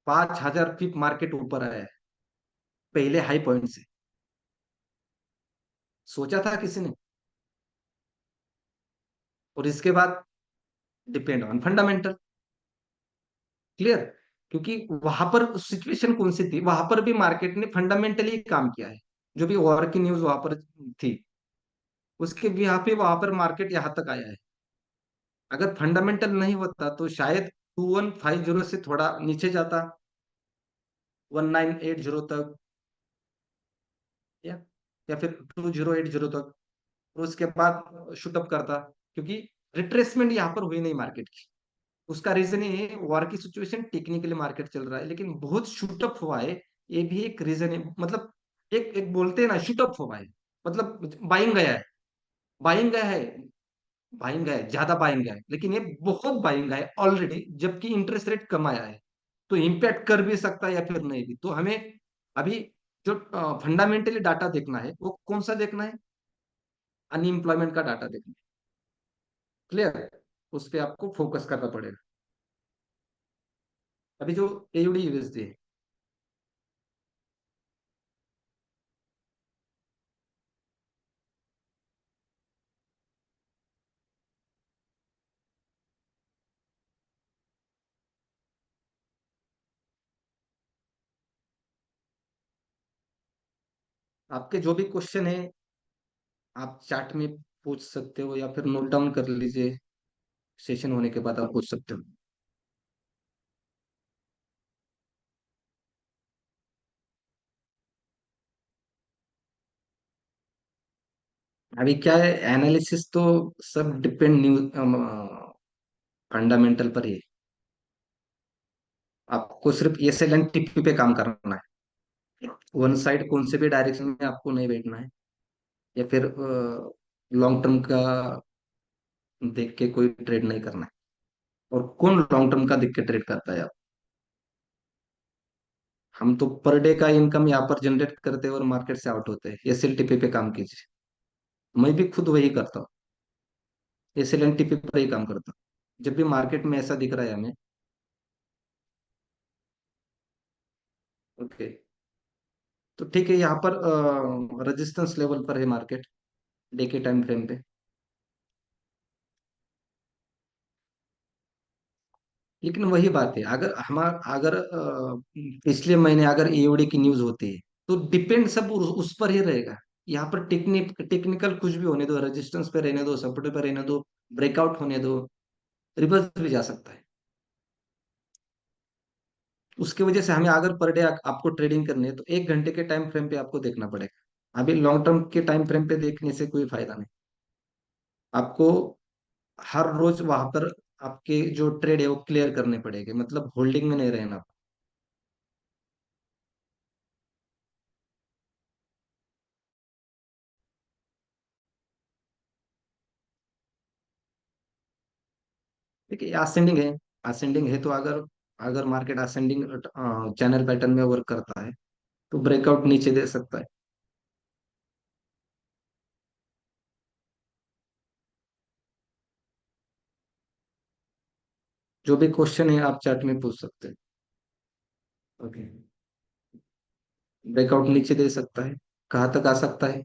5000 पिप मार्केट ऊपर आया है पहले हाई पॉइंट से। सोचा था किसी ने? और इसके बाद डिपेंड ऑन फंडामेंटल। क्लियर? क्योंकि वहां पर सिचुएशन कौन सी थी, वहां पर भी मार्केट ने फंडामेंटली काम किया है। जो भी वॉर की न्यूज वहां पर थी, उसके भी यहाँ पे वहां पर मार्केट यहाँ तक आया है। अगर फंडामेंटल नहीं होता तो शायद 2150 से थोड़ा नीचे जाता, 1980 तक, या या फिर 2080 तक, और उसके बाद शूटअप करता। क्योंकि रिट्रेसमेंट यहाँ पर हुई नहीं मार्केट की। उसका रीजन ये है, वॉर की सिचुएशन, टेक्निकली मार्केट चल रहा है, लेकिन बहुत शूटअप हुआ है। ये भी एक रीजन है, मतलब एक एक बोलते हैं ना, शूटअप हुआ है, मतलब बाइंग गया है। बाइंग गया है। बाइंग गया है, ज्यादा बाइंग गया है, लेकिन ये बहुत बाइंग गया है ऑलरेडी, जबकि इंटरेस्ट रेट कम आया है। तो इम्पैक्ट कर भी सकता है या फिर नहीं भी। तो हमें अभी जो फंडामेंटली डाटा देखना है वो कौन सा देखना है? अनएम्प्लॉयमेंट का डाटा देखना है। क्लियर? उस पर आपको फोकस करना पड़ेगा। अभी जो एयूडी यूएसडी है, आपके जो भी क्वेश्चन है आप चैट में पूछ सकते हो, या फिर नोट डाउन कर लीजिए, सेशन होने के बाद आप पूछ सकते हो। अभी क्या है, एनालिसिस तो सब डिपेंड न्यूज फंडामेंटल पर ही है। आपको सिर्फ एस एल एन टीपी पे काम करना है। वन साइड कौन से भी डायरेक्शन में आपको नहीं बैठना है, या फिर लॉन्ग टर्म का देख के कोई ट्रेड नहीं करना है। और कौन लॉन्ग टर्म का देख के ट्रेड करता है? आप? हम तो पर डे का इनकम यहाँ पर जनरेट करते हैं और मार्केट से आउट होते हैं। एस एल टीपी पे काम कीजिए। मैं भी खुद वही करता हूँ, एस एल एन टीपी पर ही काम करता हूँ जब भी मार्केट में ऐसा दिख रहा है हमें। ओके, तो ठीक है, यहाँ पर रेजिस्टेंस लेवल पर है मार्केट, डे के टाइम फ्रेम पे। लेकिन वही बात है, अगर पिछले महीने अगर ईओडी की न्यूज होती है, तो डिपेंड सब उस पर ही रहेगा। यहाँ पर टेक्निकल कुछ भी होने दो, रेजिस्टेंस पे रहने दो, सपोर्ट पे रहने दो, ब्रेकआउट होने दो, रिवर्स भी जा सकता है। उसकी वजह से हमें अगर पर डे आपको ट्रेडिंग करनी है, तो 1 घंटे के टाइम फ्रेम पे आपको देखना पड़ेगा। अभी लॉन्ग टर्म के टाइम फ्रेम पे देखने से कोई फायदा नहीं। आपको हर रोज वहां पर आपके जो ट्रेड है वो क्लियर करने पड़ेंगे, मतलब होल्डिंग में नहीं रहना। देखिए असेंडिंग है, असेंडिंग है तो अगर अगर मार्केट असेंडिंग चैनल पैटर्न में वर्क करता है, तो ब्रेकआउट नीचे दे सकता है। जो भी क्वेश्चन है आप चैट में पूछ सकते हैं। ओके। ब्रेकआउट नीचे दे सकता है, कहाँ तक आ सकता है?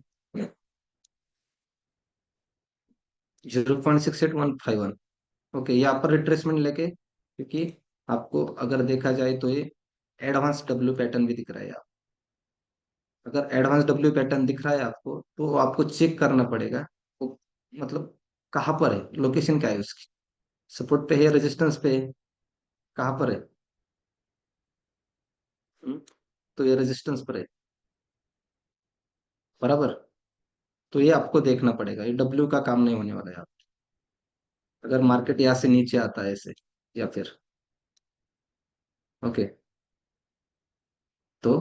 0.68151। ओके, यहाँ पर रिट्रेसमेंट लेके, क्योंकि आपको अगर देखा जाए तो ये एडवांस डब्ल्यू पैटर्न भी दिख रहा है। अगर एडवांस डब्ल्यू पैटर्न दिख रहा है आपको, तो आपको चेक करना पड़ेगा वो, मतलब कहाँ पर है, लोकेशन क्या है उसकी, सपोर्ट पे है, रेजिस्टेंस पे है, कहाँ पर है? हम्म, तो ये रेजिस्टेंस पर है, बराबर। तो ये आपको देखना पड़ेगा, ये डब्ल्यू का काम नहीं होने वाला है। आप अगर मार्केट यहाँ से नीचे आता है ऐसे, या फिर, ओके, तो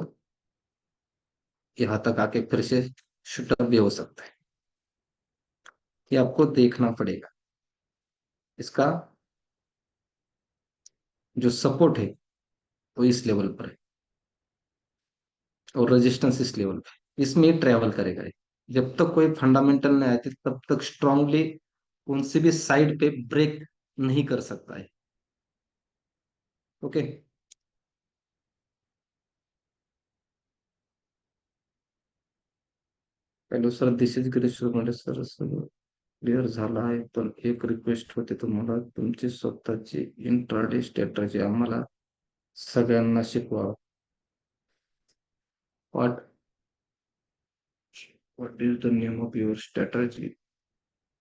यहाँ तक आके फिर से शूटअप भी हो सकता है। ये आपको देखना पड़ेगा। इसका जो सपोर्ट है वो इस लेवल पर है, और रेजिस्टेंस इस लेवल पे, इसमें ट्रेवल करेगा ये। जब तक कोई फंडामेंटल नहीं आते, तब तक स्ट्रांगली कौन सी भी साइड पे ब्रेक नहीं कर सकता है। Okay. Hello sir, this is Girish Somde sir. Sir clear झाला आहे, पण एक रिक्वेस्ट होते तुम्हाला, तुमची स्वतःची इंट्राडे स्ट्रॅटजी आम्हाला सगळ्यांना शिकवा. What what is the name of your strategy?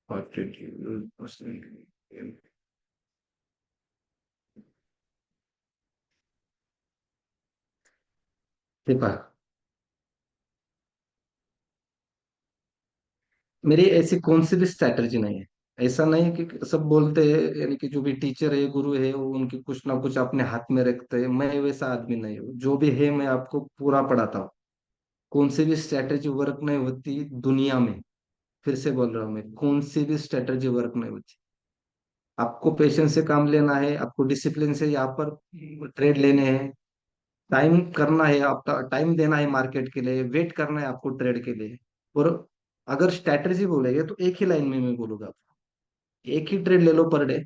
What did you use? हे पहा, मेरी ऐसी कौन सी भी स्ट्रैटेजी नहीं है। ऐसा नहीं है कि सब बोलते हैं, यानी कि जो भी टीचर है, गुरु है, वो उनकी कुछ ना कुछ अपने हाथ में रखते हैं। मैं वैसा आदमी नहीं हूँ। जो भी है मैं आपको पूरा पढ़ाता हूँ। कौन सी भी स्ट्रैटेजी वर्क नहीं होती दुनिया में, फिर से बोल रहा हूँ मैं, कौन सी भी स्ट्रैटेजी वर्क नहीं होती। आपको पेशेंस से काम लेना है, आपको डिसिप्लिन से यहाँ पर ट्रेड लेने हैं, टाइम करना है, आपका टाइम देना है मार्केट के लिए, वेट करना है आपको ट्रेड के लिए। और अगर स्ट्रैटेजी बोलेंगे तो एक ही लाइन में मैं बोलूंगा, एक ही ट्रेड ले लो पर डे।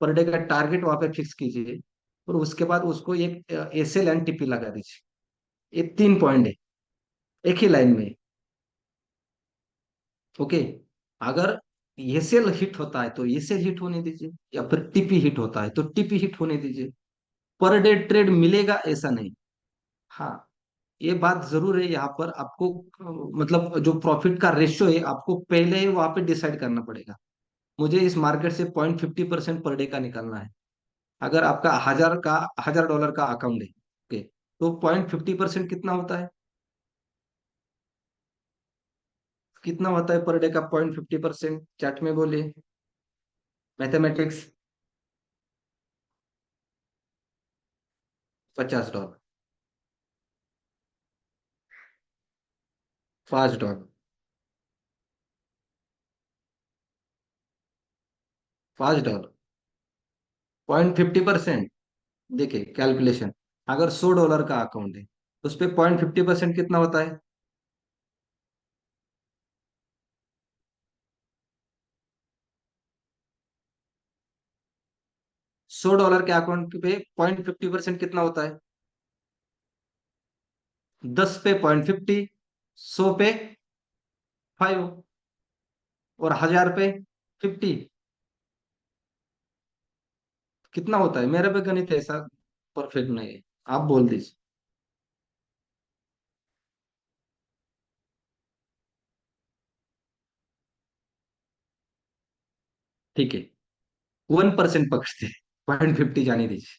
पर डे का टारगेट वहां पे फिक्स कीजिए, और उसके बाद उसको एक एसएल एंड टीपी लगा दीजिए। ये 3 पॉइंट है, एक ही लाइन में। ओके। अगर एसएल हिट होता है तो एसएल हिट होने दीजिए, या फिर टीपी हिट होता है तो टीपी हिट होने दीजिए। पर डे ट्रेड मिलेगा ऐसा नहीं। हाँ, ये बात जरूर है, यहाँ पर आपको मतलब जो प्रॉफिट का रेशियो है, आपको पहले वहां पे डिसाइड करना पड़ेगा। मुझे इस मार्केट से 0.50% पर डे का निकालना है। अगर आपका 1000 का 1000 डॉलर का अकाउंट है, ओके, तो 0.50% कितना होता है? कितना होता है पर डे का 0.50%? चैट में बोलिए, मैथमेटिक्स। 50 dollar, 5 dollar, 5 dollar, 0.50%। देखिए कैलकुलेशन, अगर 100 डॉलर का अकाउंट है, उस पे 0.50% कितना होता है? 100 डॉलर के अकाउंट पे 0.50% कितना होता है? 10 पे 0.50, 100 पे 5, और 1000 पे 50। कितना होता है? मेरा भी गणित ऐसा परफेक्ट नहीं है, आप बोल दीजिए। ठीक है, 1% पकड़ते, 0.50 जाने दीजिए।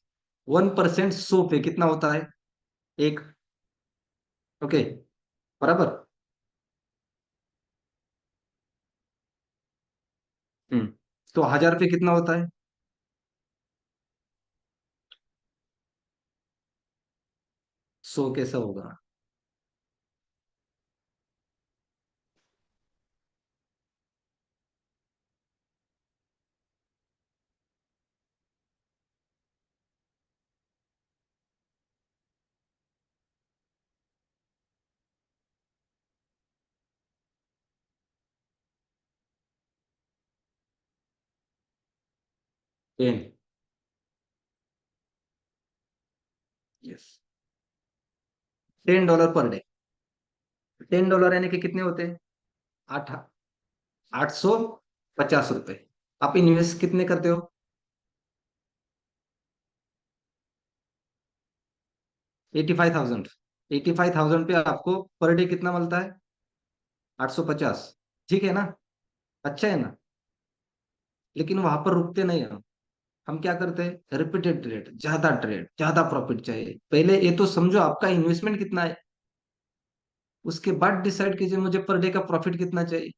1% 100 पे कितना होता है? एक। ओके, बराबर। हम्म। तो 1000 पे कितना होता है? 100 कैसा होगा? 10। यस। $10 per day. $10 यानी कि कितने होते हैं? आठ 850 रुपये। आप इन्वेस्ट कितने करते हो? 85,000। 85,000 पे आपको पर डे कितना मिलता है? 850। ठीक है ना? अच्छा है ना? लेकिन वहां पर रुकते नहीं हम क्या करते हैं? रिपीटेड ट्रेड, ज्यादा प्रॉफिट चाहिए। पहले ये तो समझो आपका इन्वेस्टमेंट कितना है, उसके बाद डिसाइड कीजिए मुझे पर डे का प्रॉफिट कितना चाहिए।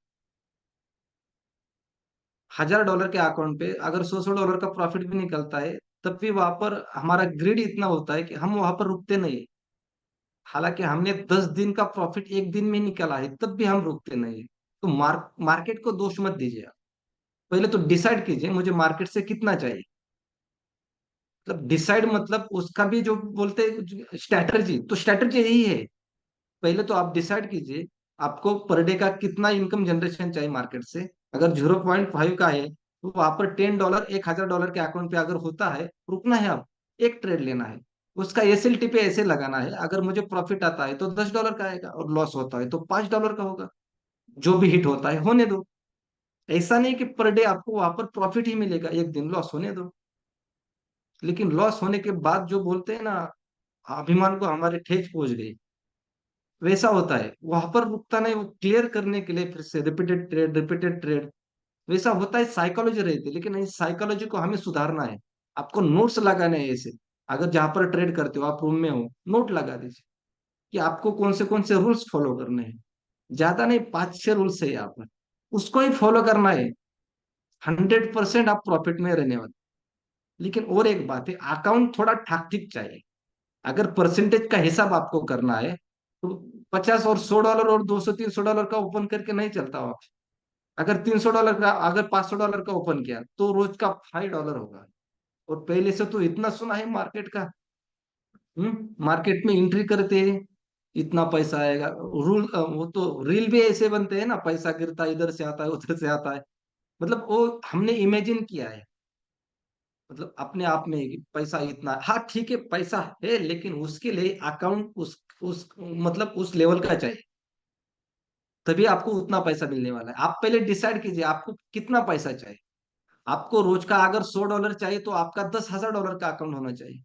$1000 के अकाउंट पे अगर 100 100 डॉलर का प्रॉफिट भी निकलता है, तब भी वहां पर हमारा ग्रिड इतना होता है कि हम वहां पर रुकते नहीं। हालांकि हमने 10 दिन का प्रॉफिट एक दिन में निकाला है, तब भी हम रुकते नहीं। तो मार्केट को दोष मत दीजिए आप। पहले तो डिसाइड कीजिए मुझे मार्केट से कितना चाहिए। मतलब डिसाइड मतलब उसका भी जो बोलते हैं स्ट्रैटेजी, तो स्ट्रैटेजी यही है। पहले तो आप डिसाइड कीजिए आपको पर डे का कितना इनकम जनरेशन चाहिए मार्केट से। अगर 0.5 का है तो वहां पर $10 $1000 के अकाउंट पे अगर होता है, रुकना है आप, एक ट्रेड लेना है। उसका एसएलटी पे ऐसे लगाना है, अगर मुझे प्रॉफिट आता है तो $10 का आएगा और लॉस होता है तो $5 का होगा। जो भी हिट होता है होने दो। ऐसा नहीं कि पर डे आपको वहां पर प्रॉफिट ही मिलेगा, एक दिन लॉस होने दो। लेकिन लॉस होने के बाद जो बोलते हैं ना, अभिमान को हमारे ठेस पहुंच गई, वैसा होता है। वहां पर रुकता नहीं, वो क्लियर करने के लिए फिर से रिपीटेड ट्रेड वैसा होता है। साइकोलॉजी रहती है, लेकिन इस साइकोलॉजी को हमें सुधारना है। आपको नोट्स लगाने हैं ऐसे। अगर जहां पर ट्रेड करते हो, आप रूम में हो, नोट लगा दीजिए कि आपको कौन से रूल्स फॉलो करने हैं। ज्यादा नहीं, 5 6 रूल्स है यहाँ पर, उसको ही फॉलो करना है। 100% आप प्रॉफिट में रहने वाले। लेकिन और एक बात है, अकाउंट थोड़ा ठाक ठीक चाहिए। अगर परसेंटेज का हिसाब आपको करना है तो 50 और $100 और 200 300 डॉलर का ओपन करके नहीं चलता हो। अगर $300 का, अगर $500 का ओपन किया तो रोज का $5 होगा। और पहले से तो इतना सुना है मार्केट का। मार्केट में एंट्री करते हैं, इतना पैसा आएगा। वो तो रील भी ऐसे बनते हैं ना, पैसा गिरता है, इधर से आता है उधर से आता है। मतलब वो हमने इमेजिन किया है, मतलब अपने आप में कि पैसा इतना, हाँ ठीक है पैसा है, लेकिन उसके लिए अकाउंट उस मतलब उस लेवल का चाहिए, तभी आपको उतना पैसा मिलने वाला है। आप पहले डिसाइड कीजिए आपको कितना पैसा चाहिए। आपको रोज का अगर $100 चाहिए तो आपका $10,000 का अकाउंट होना चाहिए।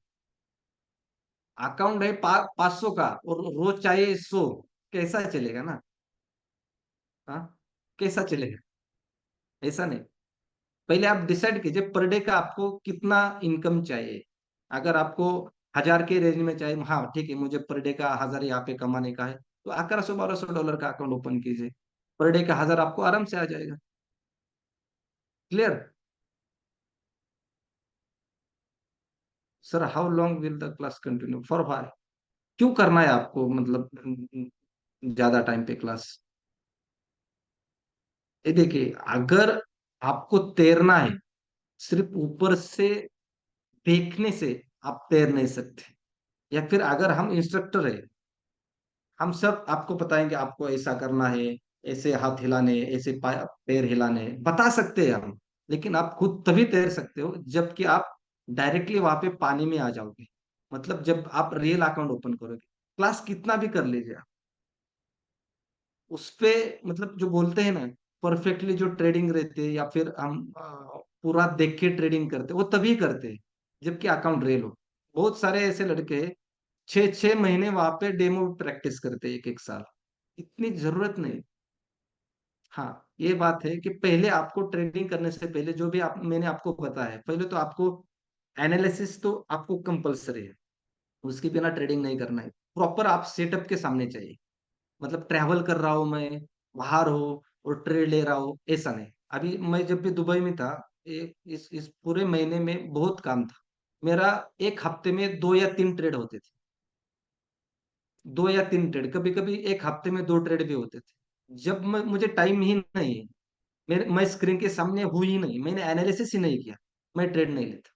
अकाउंट है 500 का और रोज चाहिए 100, कैसा चलेगा ना? हाँ, कैसा चलेगा? ऐसा नहीं। पहले आप डिसाइड कीजिए पर डे का आपको कितना इनकम चाहिए। अगर आपको 1000 के रेंज में चाहिए, हाँ ठीक है, मुझे पर डे का 1000 यहाँ पे कमाने का है, तो 1100 1200 डॉलर का अकाउंट ओपन कीजिए। पर डे का 1000 आपको आराम से आ जाएगा। Clear? Sir how long will the class continue for why? क्यों करना है आपको, मतलब ज्यादा टाइम पे क्लास? ये देखिए, अगर आपको तैरना है, सिर्फ ऊपर से देखने से आप तैर नहीं सकते। या फिर अगर हम इंस्ट्रक्टर है, हम सब आपको बताएंगे आपको ऐसा करना है, ऐसे हाथ हिलाने, ऐसे पैर हिलाने बता सकते हैं हम। लेकिन आप खुद तभी तैर सकते हो जबकि आप डायरेक्टली वहां पे पानी में आ जाओगे। मतलब जब आप रियल अकाउंट ओपन करोगे। क्लास कितना भी कर लीजिए आप, उस पे मतलब जो बोलते हैं ना, परफेक्टली जो ट्रेडिंग रहती है, या फिर हम पूरा देख के ट्रेडिंग करते हैं, वो तभी करते हैं जबकि अकाउंट रियल हो। बहुत सारे ऐसे लड़के 6 6 महीने वहां पे डेमो प्रैक्टिस करते हैं, एक एक साल। इतनी जरूरत नहीं। हाँ, ये बात है कि पहले आपको ट्रेडिंग करने से पहले जो भी मैंने आपको बताया है, पहले तो आपको एनालिसिस तो आपको कंपलसरी है। उसके बिना ट्रेडिंग नहीं करना है। प्रॉपर आप सेटअप के सामने चाहिए। मतलब ट्रैवल कर रहा हूं मैं, बाहर हो और ट्रेड ले रहा हूँ, ऐसा नहीं। अभी मैं जब भी दुबई में था, इस पूरे महीने में बहुत काम था मेरा। एक हफ्ते में 2 या 3 ट्रेड होते थे। 2 या 3 ट्रेड, कभी कभी एक हफ्ते में 2 ट्रेड भी होते थे। जब मुझे टाइम ही नहीं है, मैं स्क्रीन के सामने हूं ही नहीं, मैंने एनालिसिस ही नहीं किया, मैं ट्रेड नहीं लेता।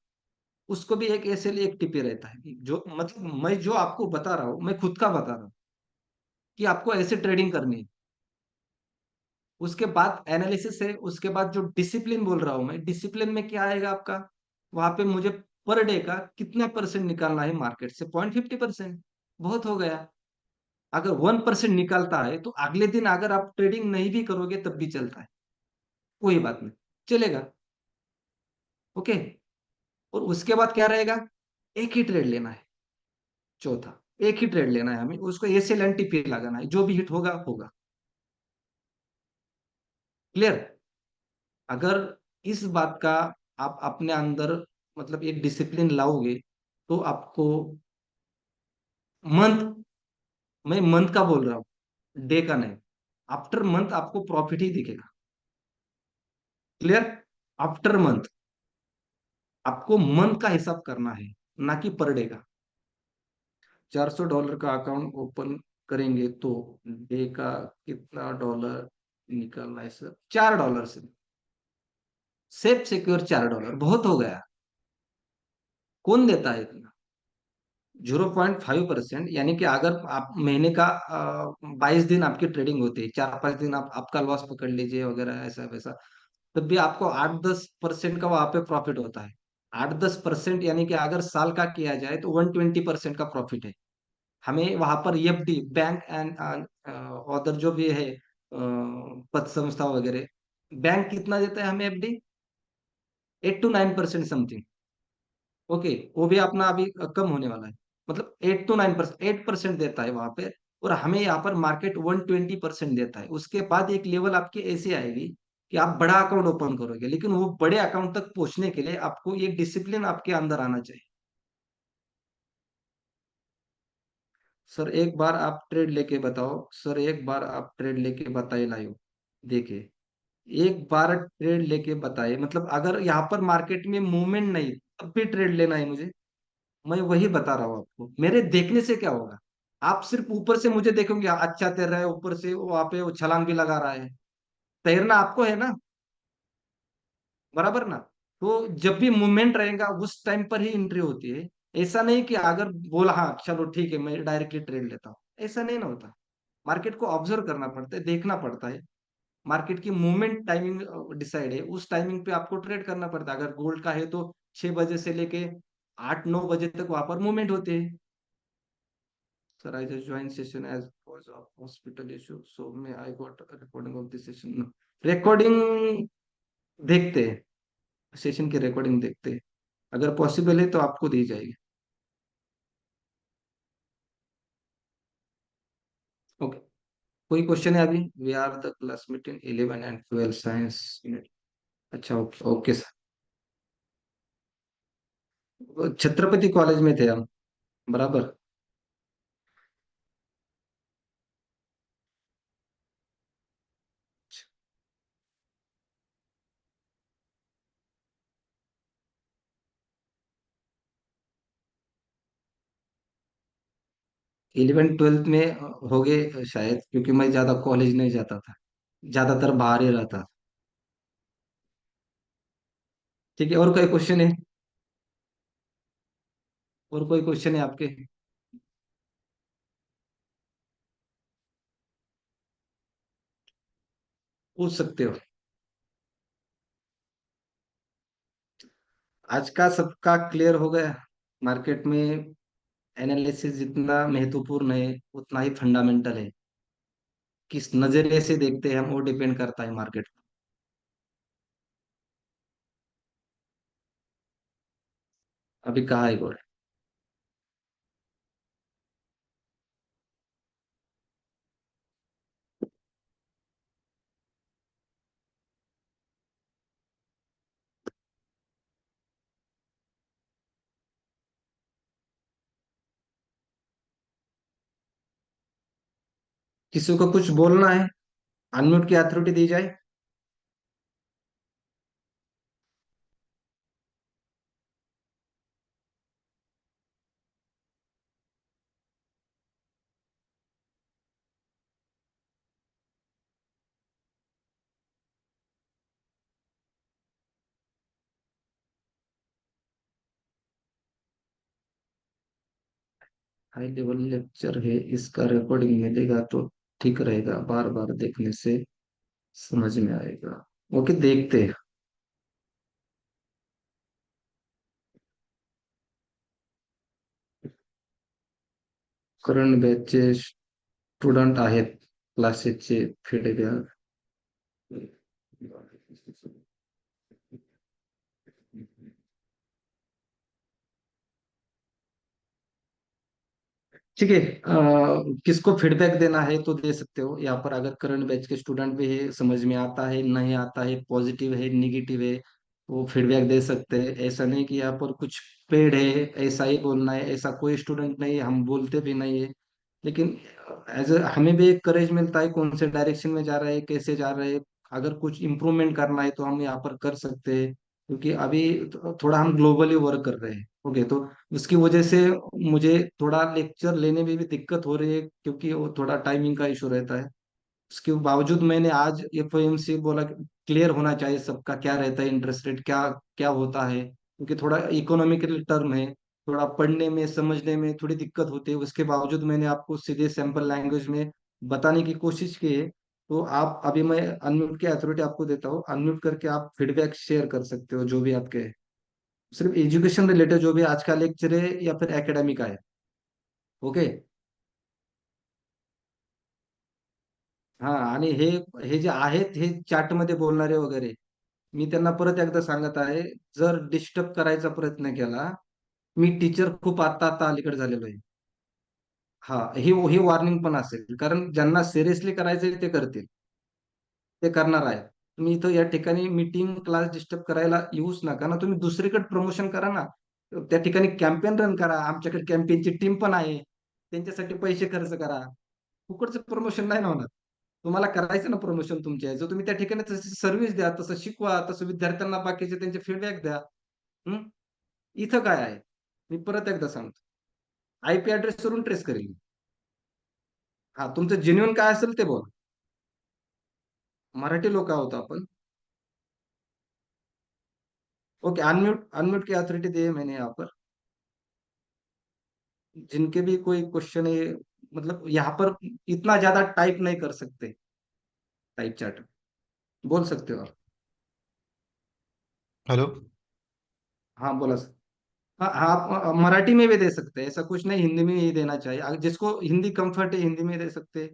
उसको भी एक ऐसे लिए एक टिपे रहता है कि जो मतलब मैं जो आपको बता रहा हूँ, मैं खुद का बता रहा हूँ कि आपको ऐसे ट्रेडिंग करनी है। उसके बाद एनालिसिस है, उसके बाद जो डिसिप्लिन बोल रहा हूं मैं, डिसिप्लिन में क्या आएगा आपका? वहां पे मुझे पर डे का कितना परसेंट निकालना है मार्केट से? 0.50%। बहुत हो गया। अगर 1% निकालता है तो अगले दिन अगर आप ट्रेडिंग नहीं भी करोगे तब भी चलता है, कोई बात नहीं, चलेगा। ओके। और उसके बाद क्या रहेगा? एक ही ट्रेड लेना है। चौथा, एक ही ट्रेड लेना है हमें, उसको एस एल एन टी पे लगाना है, जो भी हिट होगा होगा। क्लियर? अगर इस बात का आप अपने अंदर मतलब एक डिसिप्लिन लाओगे, तो आपको मंथ, मैं मंथ का बोल रहा हूँ, डे का नहीं। आफ्टर मंथ आपको प्रॉफिट ही दिखेगा। क्लियर? आफ्टर मंथ आपको मंथ का हिसाब करना है, ना कि पर डे का। $400 का अकाउंट ओपन करेंगे तो डे का कितना डॉलर निकलना है सर? $4 से सेफ सिक्योर। $4 बहुत हो गया। कौन देता है इतना? 0.5%, यानी कि अगर आप महीने का 22 दिन आपकी ट्रेडिंग होती है, 4 5 दिन आप आपका लॉस पकड़ लीजिए वगैरह ऐसा वैसा, तब भी आपको 8 10% का वहां पे प्रॉफिट होता है। 8 10%, यानी कि अगर साल का किया जाए तो 120% का प्रॉफिट है। हमें वहां पर एफडी, बैंक एंड अदर जो भी है पत संस्था वगैरह, बैंक कितना देता है हमें एफडी? 8 to 9% something. ओके। वो भी अपना अभी कम होने वाला है। मतलब 8 to 9%, 8% देता है वहां पे। और हमें यहाँ पर मार्केट 120% देता है। उसके बाद एक लेवल आपकी ऐसी आएगी कि आप बड़ा अकाउंट ओपन करोगे, लेकिन वो बड़े अकाउंट तक पहुंचने के लिए आपको ये डिसिप्लिन आपके अंदर आना चाहिए। सर एक बार आप ट्रेड लेके बताओ, सर एक बार आप ट्रेड लेके बताए लाइव, देखिए। एक बार ट्रेड लेके बताए, मतलब अगर यहाँ पर मार्केट में मूवमेंट नहीं, तब भी ट्रेड लेना है मुझे। मैं वही बता रहा हूँ आपको, मेरे देखने से क्या होगा? आप सिर्फ ऊपर से मुझे देखोगे, अच्छा तैर रहा है, ऊपर से वहां पे वो छलांग भी लगा रहा है। तैरना आपको है ना, बराबर ना? तो जब भी मूवमेंट रहेगा उस टाइम पर ही एंट्री होती है। ऐसा नहीं कि अगर बोला हाँ चलो ठीक है मैं डायरेक्टली ट्रेड लेता हूँ, ऐसा नहीं ना होता। मार्केट को ऑब्जर्व करना पड़ता है, देखना पड़ता है। मार्केट की मूवमेंट टाइमिंग डिसाइड है, उस टाइमिंग पे आपको ट्रेड करना पड़ता है। अगर गोल्ड का है तो 6 बजे से लेके 8 9 बजे तक वहां पर मूवमेंट होते हैं। Sir, I just joined session as was a hospital issue, so may I got a recording of this session? No. Recording देखते हैं, सेशन की रिकॉर्डिंग देखते हैं। अगर पॉसिबल है तो आपको दी जाएगी। ओके। कोई क्वेश्चन है अभी? We are the classmate in 11 and 12 science unit. अच्छा, okay okay sir, Chhatrapati college में थे हम, बराबर। 11 12 में हो गए शायद, क्योंकि मैं ज्यादा कॉलेज नहीं जाता था, ज्यादातर बाहर ही रहता। ठीक है, और कोई क्वेश्चन है? और कोई क्वेश्चन है आपके? पूछ सकते हो। आज का सबका क्लियर हो गया। मार्केट में एनालिसिस जितना महत्वपूर्ण है उतना ही फंडामेंटल है। किस नजरिए से देखते हैं हम, वो डिपेंड करता है मार्केट। अभी कहाँ है गोल्ड? किसी को कुछ बोलना है? अनम्यूट की अथॉरिटी दी जाए? हाई लेवल लेक्चर है, इसका रिकॉर्डिंग मिलेगा तो ठीक रहेगा, बार बार देखने से समझ में आएगा। ओके, देखते हैं। करंट बॅचचे स्टुडंट आहेत, क्लासेसचे फीडबॅक। ठीक है, किसको फीडबैक देना है तो दे सकते हो यहाँ पर। अगर करंट बैच के स्टूडेंट भी है, समझ में आता है नहीं आता है, पॉजिटिव है नेगेटिव है, वो फीडबैक दे सकते हैं। ऐसा नहीं कि यहाँ पर कुछ पेड है, ऐसा ही बोलना है, ऐसा कोई स्टूडेंट नहीं है, हम बोलते भी नहीं है। लेकिन एज हमें भी एक करेज मिलता है कौन से डायरेक्शन में जा रहे हैं, कैसे जा रहे हैं। अगर कुछ इम्प्रूवमेंट करना है तो हम यहाँ पर कर सकते हैं, क्योंकि अभी थोड़ा हम ग्लोबली वर्क कर रहे हैं। ओके, तो उसकी वजह से मुझे थोड़ा लेक्चर लेने में भी दिक्कत हो रही है, क्योंकि वो थोड़ा टाइमिंग का इशू रहता है। उसके बावजूद मैंने आज एफओएमसी बोला क्लियर होना चाहिए सबका, क्या रहता है इंटरेस्ट रेट, क्या क्या होता है, क्योंकि थोड़ा इकोनॉमिकल टर्म है, थोड़ा पढ़ने में समझने में थोड़ी दिक्कत होती है। उसके बावजूद मैंने आपको सीधे सैंपल लैंग्वेज में बताने की कोशिश की है। तो आप अभी, मैं अनम्यूट की अथॉरिटी आपको देता हूँ, अनम्यूट करके आप फीडबैक शेयर कर सकते हो जो भी आपके, सिर्फ एज्युकेशन रिलेटेड जो भी आज का लेक्चर है या फिर अकॅडमिक आहे। ओके। हा, आणि हे हे जे आहेत हे चॅट मध्ये बोलणारे वगैरे, मी त्यांना परत एकदा सांगत आहे, जर डिस्टर्ब करायचा प्रयत्न केला, मी टीचर खूप आता आता अलीकडे झालेलो आहे। हा, ही वॉर्निंग पण असेल, कारण ज्यांना सिरियसली करायचंय ते करतील, ते करणार आहे। तुम्ही इथं या ठिकाणी मीटिंग क्लास डिस्टर्ब करायला येऊच नका ना, तुम्ही दुसरीकडे प्रमोशन करा ना। त्या ठिकाणी कॅम्पेन रन करा, आमच्याकडे कॅम्पेनची टीम पण आहे, त्यांच्यासाठी पैसे खर्च करा। फुकटचं प्रमोशन नाही ना होणार। तुम्हाला करायचं ना प्रमोशन तुमच्या ह्याचं, तुम्ही त्या ठिकाणी तशी सर्व्हिस द्या, तसं शिकवा, तसं विद्यार्थ्यांना बाकीचे त्यांचे फीडबॅक द्या। हं? इथं काय आहे? मी परत एकदा सांगतो, आयपी ऍड्रेस वरून ट्रेस करेल। हा, तुमचं जेन्युइन काय असेल ते बोला। मराठी लोक आहोत आपण। ओके, अनम्यूट अनम्यूट की अथॉरिटी दी है मैंने यहाँ पर। जिनके भी कोई क्वेश्चन है, मतलब यहाँ पर इतना ज्यादा टाइप नहीं कर सकते, टाइप चैट बोल सकते हो आप। हेलो। हाँ, बोला सर। हाँ हाँ, आप मराठी में भी दे सकते हैं, ऐसा कुछ नहीं, हिंदी में ही देना चाहिए। जिसको हिंदी कंफर्ट है हिंदी में दे सकते हैं।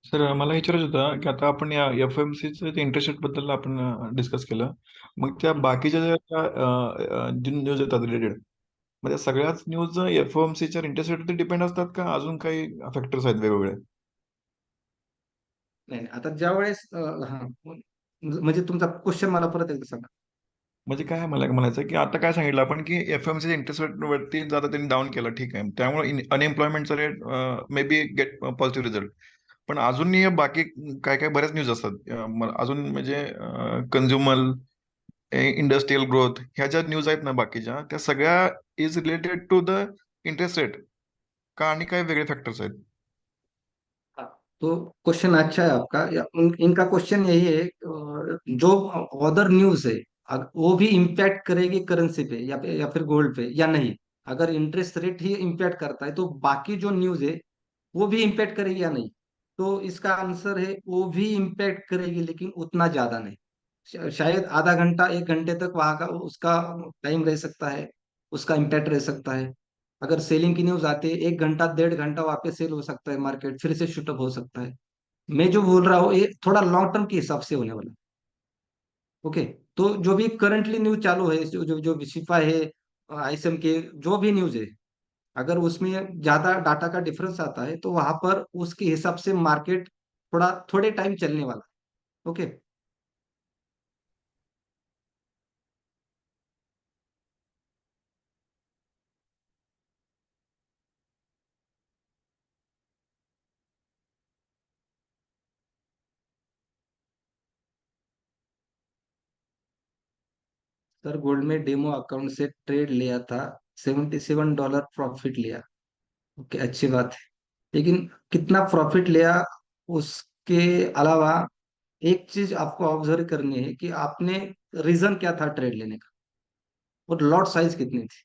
सर मला विचारायचं होतं की आता आपण या एफ एम सीचं ते इंटरेस्ट बद्दल आपण डिस्कस केलं. मग त्या बाकीच्या ज्या जे न्यूज येतात रिलेटेड, मग त्या सगळ्याच न्यूज एफ एम सीच्या इंटरेस्ट रेटवरती डिपेंड असतात का अजून काही फॅक्टर्स आहेत वेगवेगळे? नाही नाही, आता ज्या वेळेस हा, म्हणजे तुमचा क्वेश्चन मला परत एकदा सांगा। म्हणजे काय मला म्हणायचं की आता काय सांगितलं आपण की एफ एम सी इंटरेस्ट रेटवरती जर त्यांनी डाऊन केलं, ठीक आहे, त्यामुळे अनएम्प्लॉयमेंटचा rate may be get positive result. पण अजूनही बाकी काय काय बऱ्याच न्यूज असतात अजून म्हणजे कन्झ्युमर इंडस्ट्रियल ग्रोथ ह्या ज्या न्यूज आहेत ना बाकीच्या, त्या सगळ्या is related to the interest rate का आणि काय वेगळे फॅक्टर्स आहेत? हाँ, तो क्वेश्चन अच्छा है आपका। इनका क्वेश्चन यही है, जो अदर न्यूज है, वो भी इम्पैक्ट करेगी करेंसी पे या फिर गोल्ड पे या नहीं। अगर इंटरेस्ट रेट ही इम्पैक्ट करता है तो बाकी जो न्यूज है वो भी इम्पैक्ट करेगी या नहीं। तो इसका आंसर है वो भी इम्पैक्ट करेगी, लेकिन उतना ज्यादा नहीं। शायद आधा घंटा 1 घंटे तक वहां का उसका टाइम रह सकता है, उसका इम्पैक्ट रह सकता है। अगर सेलिंग की न्यूज आती है, 1 घंटा 1.5 घंटा वापस सेल हो सकता है, मार्केट फिर से शूटअप हो सकता है। मैं जो बोल रहा हूँ ये थोड़ा लॉन्ग टर्म के हिसाब से होने वाला है। ओके, तो जो भी करंटली न्यूज चालू है, जो जो जो शिफा है, आईएसएम के जो भी न्यूज है, अगर उसमें ज्यादा डाटा का डिफरेंस आता है तो वहां पर उसके हिसाब से मार्केट थोड़े टाइम चलने वाला है। ओके। सर गोल्ड में डेमो अकाउंट से ट्रेड लिया था, $77 प्रॉफिट लिया। ओके, अच्छी बात है। लेकिन कितना प्रॉफिट लिया, उसके अलावा एक चीज आपको ऑब्जर्व करनी है कि आपने रीजन क्या था ट्रेड लेने का, और लॉट साइज कितनी थी।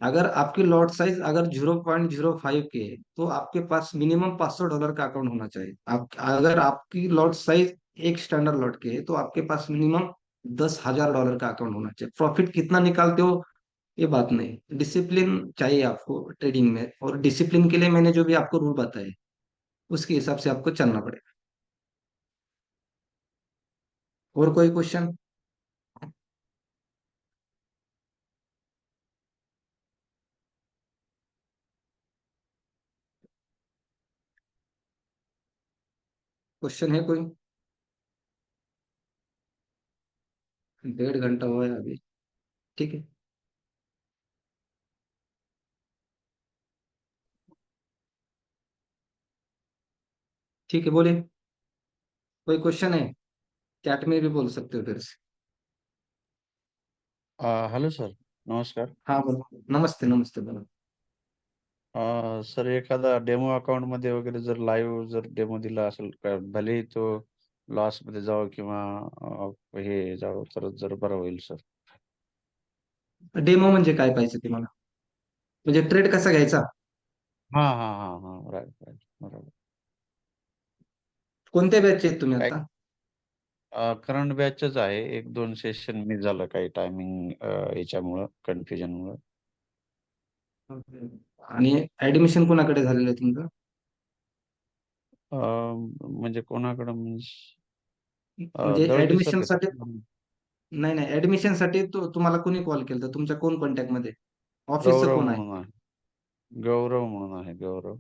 अगर आपकी लॉट साइज अगर 0.05 के है तो आपके पास मिनिमम $500 का अकाउंट होना चाहिए। आप अगर आपकी लॉट साइज एक स्टैंडर्ड लॉट के है तो आपके पास मिनिमम $10,000 का अकाउंट होना चाहिए। प्रॉफिट कितना निकालते हो ये बात नहीं, डिसिप्लिन चाहिए आपको ट्रेडिंग में, और डिसिप्लिन के लिए मैंने जो भी आपको रूल बताए उसके हिसाब से आपको चलना पड़ेगा। और कोई क्वेश्चन? क्वेश्चन है कोई? 1.5 घंटा हुआ है अभी। ठीक है। ठीक है, बोलिए। कोई क्वेश्चन है? चैट में भी बोल सकते हो फिर से। हॅलो सर, नमस्कार. हाँ बोलो, नमस्ते नमस्ते, बोलो। सर एखादा डेमो अकाउंट मध्ये वगैरे जर लाईव्ह जर डेमो दिला असेल का, भलेही तो लॉस मध्ये जावं किंवा हे जावं तर जर बरं होईल सर. डेमो म्हणजे काय पाहिजे तुम्हाला? म्हणजे ट्रेड कसा घ्यायचा? हां, हां, हां, हां. Right, right. बरोबर. कोणत्या बॅचचे आहेत तुम्ही काय आता? करंट बॅचच आहे. 1-2 सेशन मिस झालं काही टायमिंग याच्यामुळं, कन्फ्युजनमुळं. Okay. आणि ऍडमिशन कोणाकडे झालेलं आहे तुमचं? म्हणजे कोणाकडं मीन्स म्हणजे दळवी सर ऍडमिशन का साठी? सर? नाही नाही, ऍडमिशन साठी तुम्हाला कोणी कॉल केला, तुमच्या कोण कॉन्टॅक्ट मध्ये? ऑफिसचं गौरव कोण आहे? म्हणून आहे. गौरव म्हणून आहे, गौरव.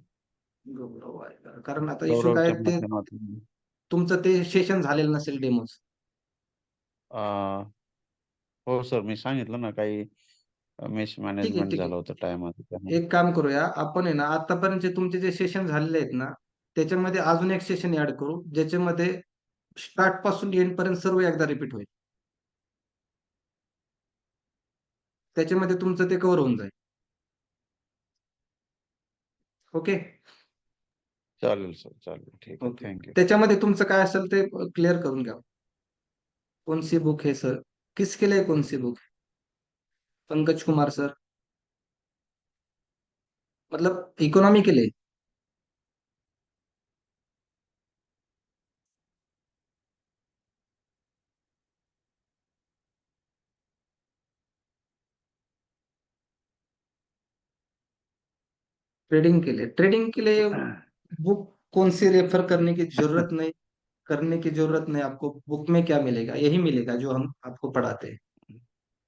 गौरव आहे का? कारण आता इश्यू काय गौरवच्या आहे, ते माध्यमातून. तुमचं ते सेशन झालेलं नसेल डेमोच. अ, हो सर, मी सांगितलं ना काही ठीक आहे मिसमॅनेजमेंट ठीक झालं आहे. होतं टायमाचं त्यामुळे. एक काम करूया आपण, आहे ना, आतापर्यंत तुमचे जे सेशन झालेले आहेत ना, त्याच्यामध्ये अजून एक सेशन ऍड करू ज्याच्यामध्ये स्टार्ट पासून एंड पर्यंत सर्व एकदा रिपीट होईल. त्याच्यामध्ये तुमचं ते कव्हर होऊन जाईल. ओके. चालेल सर, चालेल. ठीक आहे. ओके. Thank you. त्याच्यामध्ये तुमचं काय असेल ते क्लिअर करून घ्या. कौन सी बुक है सर? किसके लिए कौन सी बुक? पंकज कुमार सर? मतलब इकोनॉमी के लिए? ट्रेडिंग के लिए? ट्रेडिंग के लिए बुक कौन सी रेफर करने की जरूरत नहीं, करने की जरूरत नहीं। आपको बुक में क्या मिलेगा, यही मिलेगा जो हम आपको पढ़ाते हैं।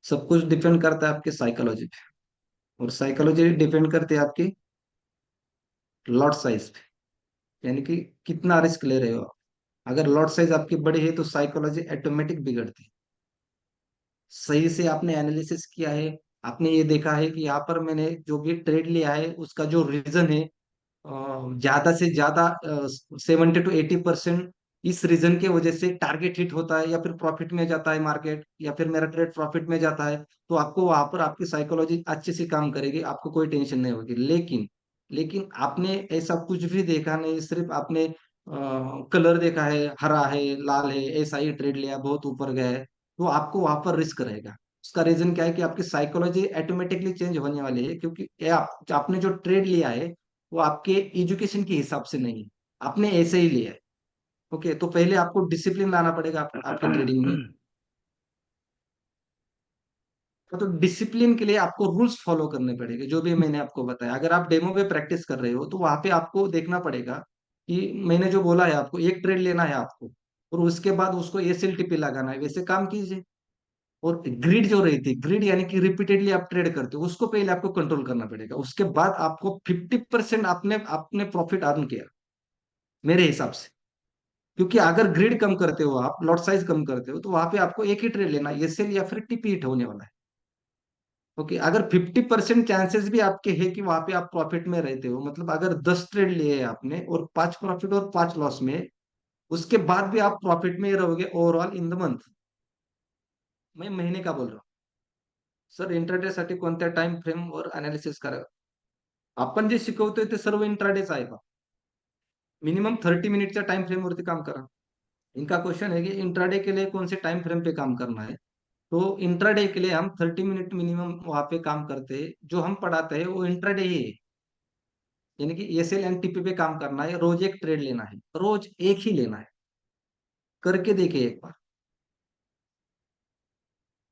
सब कुछ डिपेंड करता है आपके साइकोलॉजी पे, और साइकोलॉजी डिपेंड करती है आपकी लॉट साइज पे, यानी कि कितना रिस्क ले रहे हो आप। अगर लॉट साइज आपकी बड़ी है तो साइकोलॉजी ऑटोमेटिक बिगड़ती है। सही से आपने एनालिसिस किया है, आपने ये देखा है कि यहाँ पर मैंने जो भी ट्रेड लिया है उसका जो रीजन है, ज्यादा से ज्यादा 70 to 80% इस रीजन की वजह से टारगेट हिट होता है, या फिर प्रॉफिट में जाता है मार्केट, या फिर मेरा ट्रेड प्रॉफिट में जाता है, तो आपको वहां पर आपकी साइकोलॉजी अच्छे से काम करेगी, आपको कोई टेंशन नहीं होगी। लेकिन लेकिन आपने ऐसा कुछ भी देखा नहीं, सिर्फ आपने कलर देखा है, हरा है, लाल है, ऐसा ही ट्रेड लिया, बहुत ऊपर गया है, तो आपको वहां पर रिस्क रहेगा। उसका रीजन क्या है कि आपकी साइकोलॉजी ऑटोमेटिकली चेंज होने वाली है, क्योंकि आपने जो ट्रेड लिया है वो आपके एजुकेशन के हिसाब से नहीं है, आपने ऐसे ही लिया है। ओके, तो पहले आपको डिसिप्लिन लाना पड़ेगा आपके ट्रेडिंग में। तो डिसिप्लिन के लिए आपको रूल्स फॉलो करने पड़ेंगे, जो भी मैंने आपको बताया। अगर आप डेमो पे प्रैक्टिस कर रहे हो तो वहां पे आपको देखना पड़ेगा कि मैंने जो बोला है आपको, एक ट्रेड लेना है आपको, और उसके बाद उसको एसएलटीपी लगाना है, वैसे काम कीजिए। और ग्रिड जो रहती है, ग्रिड यानी कि रिपीटेडली आप ट्रेड करते हो, उसको पहले आपको कंट्रोल करना पड़ेगा, उसके बाद आपको 50% आपने आपने प्रॉफिट अर्न किया मेरे हिसाब से। क्योंकि अगर ग्रिड कम करते हो, आप लॉट साइज कम करते हो, तो वहां पे आपको एक ही ट्रेड लेना है, एसएल या फिर टीपी हिट होने वाला है। ओके, अगर 50% चांसेस भी आपके है कि वहां पे आप प्रॉफिट में रहते हो, मतलब अगर 10 ट्रेड लिए हैं आपने और 5 प्रॉफिट और 5 लॉस में, उसके बाद भी आप प्रॉफिट में ही रहोगे ओवरऑल इन द मंथ। मैं महीने का बोल रहा हूँ सर। इंट्राडे साठी कोणत्या टाइम फ्रेम वर अनालिसिस करा, आपण जे शिकवतोय ते सर्व इंट्राडेच आहे का? मिनिमम 30 मिनिटच्या टाइम फ्रेम वरती काम करा। इनका क्वेश्चन है कि इंट्राडे के लिए कौन से टाइम फ्रेम पे काम करना है। तो इंट्राडे के लिए हम 30 मिनट मिनिमम वहां पे काम करते हैं, जो हम पढ़ाते हैं वो इंट्राडे ही है। यानी कि एसएल एंड टीपी पे काम करना है, रोज एक ट्रेड लेना है, रोज एक ही लेना है। करके देखिए एक बार,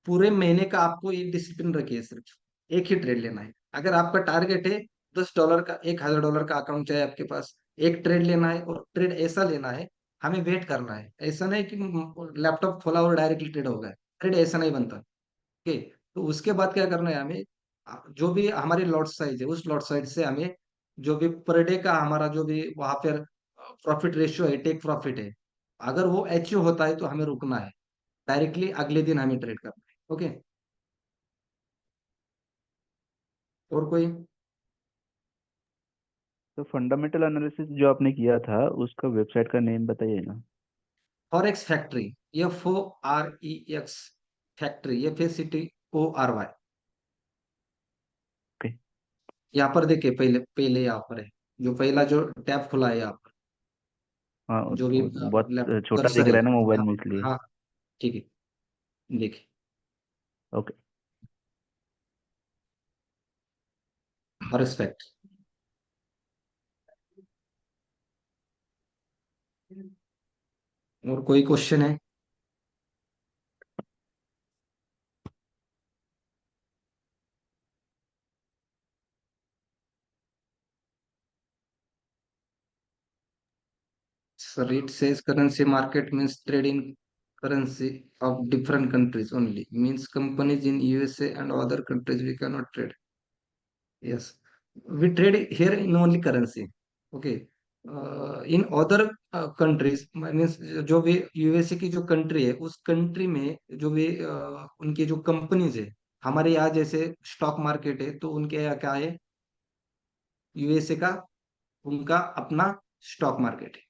पूरे महीने का आपको ये डिसिप्लिन रखिए, सिर्फ एक ही ट्रेड लेना है। अगर आपका टारगेट है $10 का, $1000 का अकाउंट चाहे आपके पास, एक ट्रेड लेना है और ट्रेड ऐसा लेना है, हमें वेट करना है। ऐसा नहीं कि लैपटॉप खोला और डायरेक्टली ट्रेड हो गया, ट्रेड ऐसा नहीं बनता। ओके, तो उसके बाद क्या करना है हमें, जो भी हमारी लॉट साइज है उस लॉट साइज से हमें जो भी पर डे का हमारा जो भी वहां पर प्रॉफिट रेशियो है, टेक प्रॉफिट है, अगर वो अचीव होता है तो हमें रुकना है, डायरेक्टली अगले दिन हमें ट्रेड करना है। ओके, और कोई? तो फंडामेंटल एनालिसिस जो आपने किया था उसका वेबसाइट का नेम बताइए ना। Forex factory, FOREX factory, FACTORY। Okay. यहाँ पर देखिए, पहले पहले यहाँ पर है, जो पहला जो टैब खुला है यहाँ पर, हाँ जो भी बहुत लैपटॉप छोटा दिख कर्सर रहा है। है ना मोबाइल हाँ में इसलिए। हाँ, ठीक है, देखिए, ओके। Forex factory. और कोई क्वेश्चन है? Sir, it says currency market means trading currency of different countries only. Means companies in USA and other countries we cannot trade. Yes, we trade here in only currency. Okay. In other countries means जो भी यूएसए की जो कंट्री है, उस कंट्री में जो भी उनकी जो कंपनीज है, हमारे यहाँ जैसे स्टॉक मार्केट है, तो उनके यहाँ क्या है, यूएसए का उनका अपना स्टॉक मार्केट है।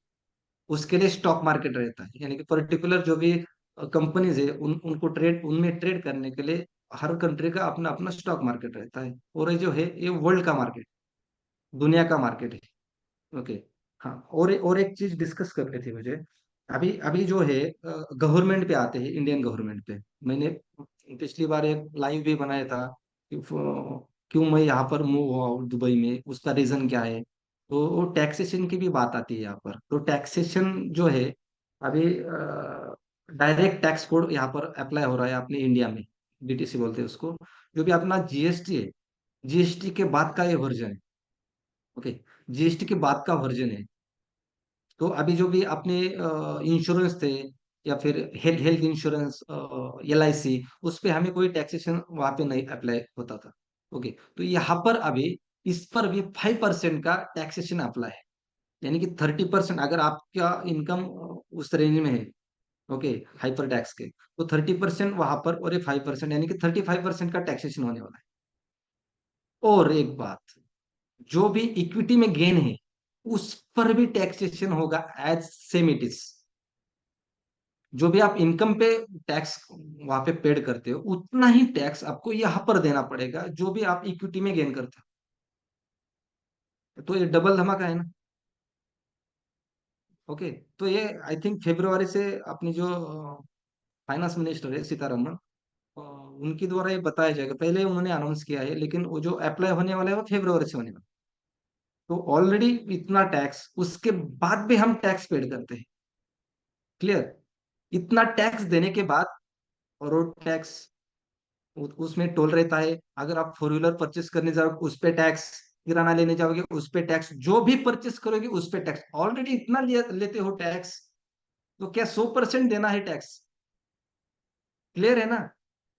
उसके लिए स्टॉक मार्केट रहता है, यानी कि पर्टिकुलर जो भी कंपनीज है उनको ट्रेड, उनमें ट्रेड करने के लिए हर कंट्री का अपना अपना स्टॉक मार्केट रहता है। और ये जो है ये वर्ल्ड का मार्केट, दुनिया का मार्केट है। ओके, हाँ, और एक चीज डिस्कस करनी थी मुझे। अभी अभी जो है गवर्नमेंट पे आते हैं, इंडियन गवर्नमेंट पे। मैंने पिछली बार एक लाइव भी बनाया था कि क्यों मैं यहाँ पर मूव हुआ हूँ दुबई में, उसका रीजन क्या है। तो वो टैक्सेशन की भी बात आती है यहाँ पर। तो टैक्सेशन जो है अभी डायरेक्ट टैक्स कोड यहाँ पर अप्लाई हो रहा है अपने इंडिया में, डीटीसी बोलते हैं उसको। जो भी अपना जीएसटी है, जीएसटी के बाद का ये वर्जन है। ओके, जीएसटी के बाद का वर्जन है। तो अभी जो भी अपने इंश्योरेंस थे, या फिर हेल्थ हेल्थ इंश्योरेंस, LIC, उस पे हमें कोई टैक्सेशन वहां पे नहीं अप्लाई होता था। ओके, तो यहाँ पर अभी इस पर भी 5% का टैक्सेशन अप्लाई है। यानी कि 30%, अगर आपका इनकम उस रेंज में है, ओके, हाइपर टैक्स के, तो 30% वहां पर, और ये 5%, यानी कि 35% का टैक्सेशन होने वाला है। और एक बात, जो भी इक्विटी में गेन है उस पर भी टैक्सेशन होगा एज सेम इट इज। जो भी आप इनकम पे टैक्स वहां पे पेड करते हो, उतना ही टैक्स आपको यहाँ पर देना पड़ेगा, जो भी आप इक्विटी में गेन करते हो। तो ये डबल धमाका है ना। ओके, तो ये आई थिंक फरवरी से अपनी जो फाइनेंस मिनिस्टर है सीतारमन, उनके द्वारा ये बताया जाएगा। पहले उन्होंने अनाउंस किया है, लेकिन वो जो अप्लाई होने वाला है वो फरवरी से होने वाला है। तो ऑलरेडी इतना टैक्स, उसके बाद भी हम टैक्स पेड करते हैं। क्लियर? इतना टैक्स देने के बाद, और रोड टैक्स, उसमें टोल रहता है। अगर आप 4 व्हीलर परचेस करने जाओगे उस पे टैक्स, किराना लेने जाओगे उस पे टैक्स, जो भी परचेस करोगे उस पे टैक्स। ऑलरेडी इतना लेते हो टैक्स, तो क्या 100% देना है टैक्स? क्लियर है ना?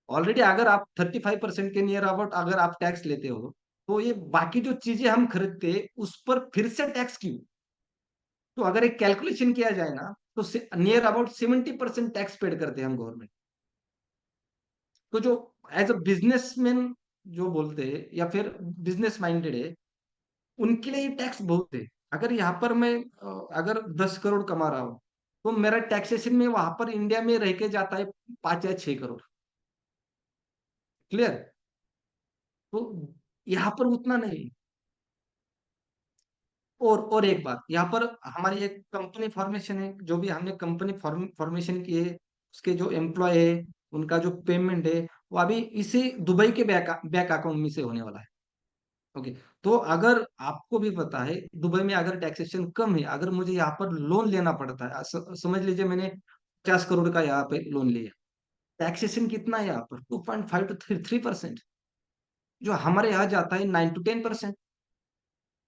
ऑलरेडी अगर आप 35% के नियर अबाउट अगर आप टैक्स लेते हो, तो ये बाकी जो चीजें हम खरीदते हैं उस पर फिर से टैक्स क्यों? तो अगर एक कैलकुलेशन किया जाए ना, तो नियर अबाउट 70% टैक्स पेड करते हैं हम गवर्नमेंट। तो जो एज अ बिजनेसमैन जो बोलते हैं या फिर बिजनेस माइंडेड है, उनके लिए टैक्स बहुत है। अगर यहाँ पर मैं अगर 10 करोड़ कमा रहा हूँ, तो मेरा टैक्सेशन में वहां पर इंडिया में रह के जाता है 5 या 6 करोड़। क्लियर? तो यहाँ पर उतना नहीं। और एक बात, यहाँ पर हमारी एक कंपनी फॉर्मेशन है, जो भी हमने कंपनी फॉर्मेशन की है, उसके जो एम्प्लॉय है, उनका जो पेमेंट है, वो अभी इसी दुबई के बैंक अकाउंट में से होने वाला है। ओके। तो अगर आपको भी पता है दुबई में अगर टैक्सेशन कम है, अगर मुझे यहाँ पर लोन लेना पड़ता है, समझ लीजिए मैंने 50 करोड़ का यहाँ पे लोन लिया, टैक्सेशन कितना है यहाँ पर? 2.5 to 3%। जो हमारे यहाँ जाता है 9 to 10%।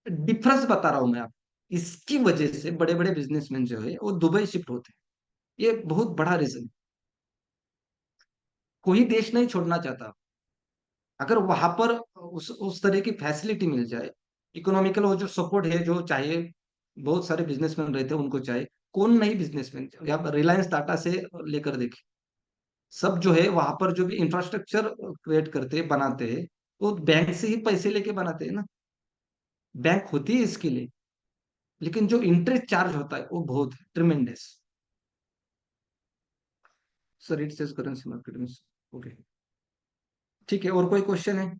डिफरेंस बता रहा हूं मैं आपको। इसकी वजह से बड़े बड़े बिजनेसमैन जो है वो दुबई शिफ्ट होते हैं। ये बहुत बड़ा रीजन। कोई देश नहीं छोड़ना चाहता। अगर वहां पर उस तरह की फैसिलिटी मिल जाए, इकोनॉमिकल वो जो सपोर्ट है जो चाहिए, बहुत सारे बिजनेसमैन रहते हैं उनको चाहिए। कौन नहीं बिजनेसमैन? आप रिलायंस टाटा से लेकर देखिए, सब जो है वहां पर जो भी इंफ्रास्ट्रक्चर क्रिएट करते हैं, बनाते हैं, वो बैंक से ही पैसे लेके बनाते हैं ना। बैंक होती है इसके लिए, लेकिन जो इंटरेस्ट चार्ज होता है वो बहुत है, tremendous. Sir it says currency market में। ओके, ठीक है। और कोई क्वेश्चन है?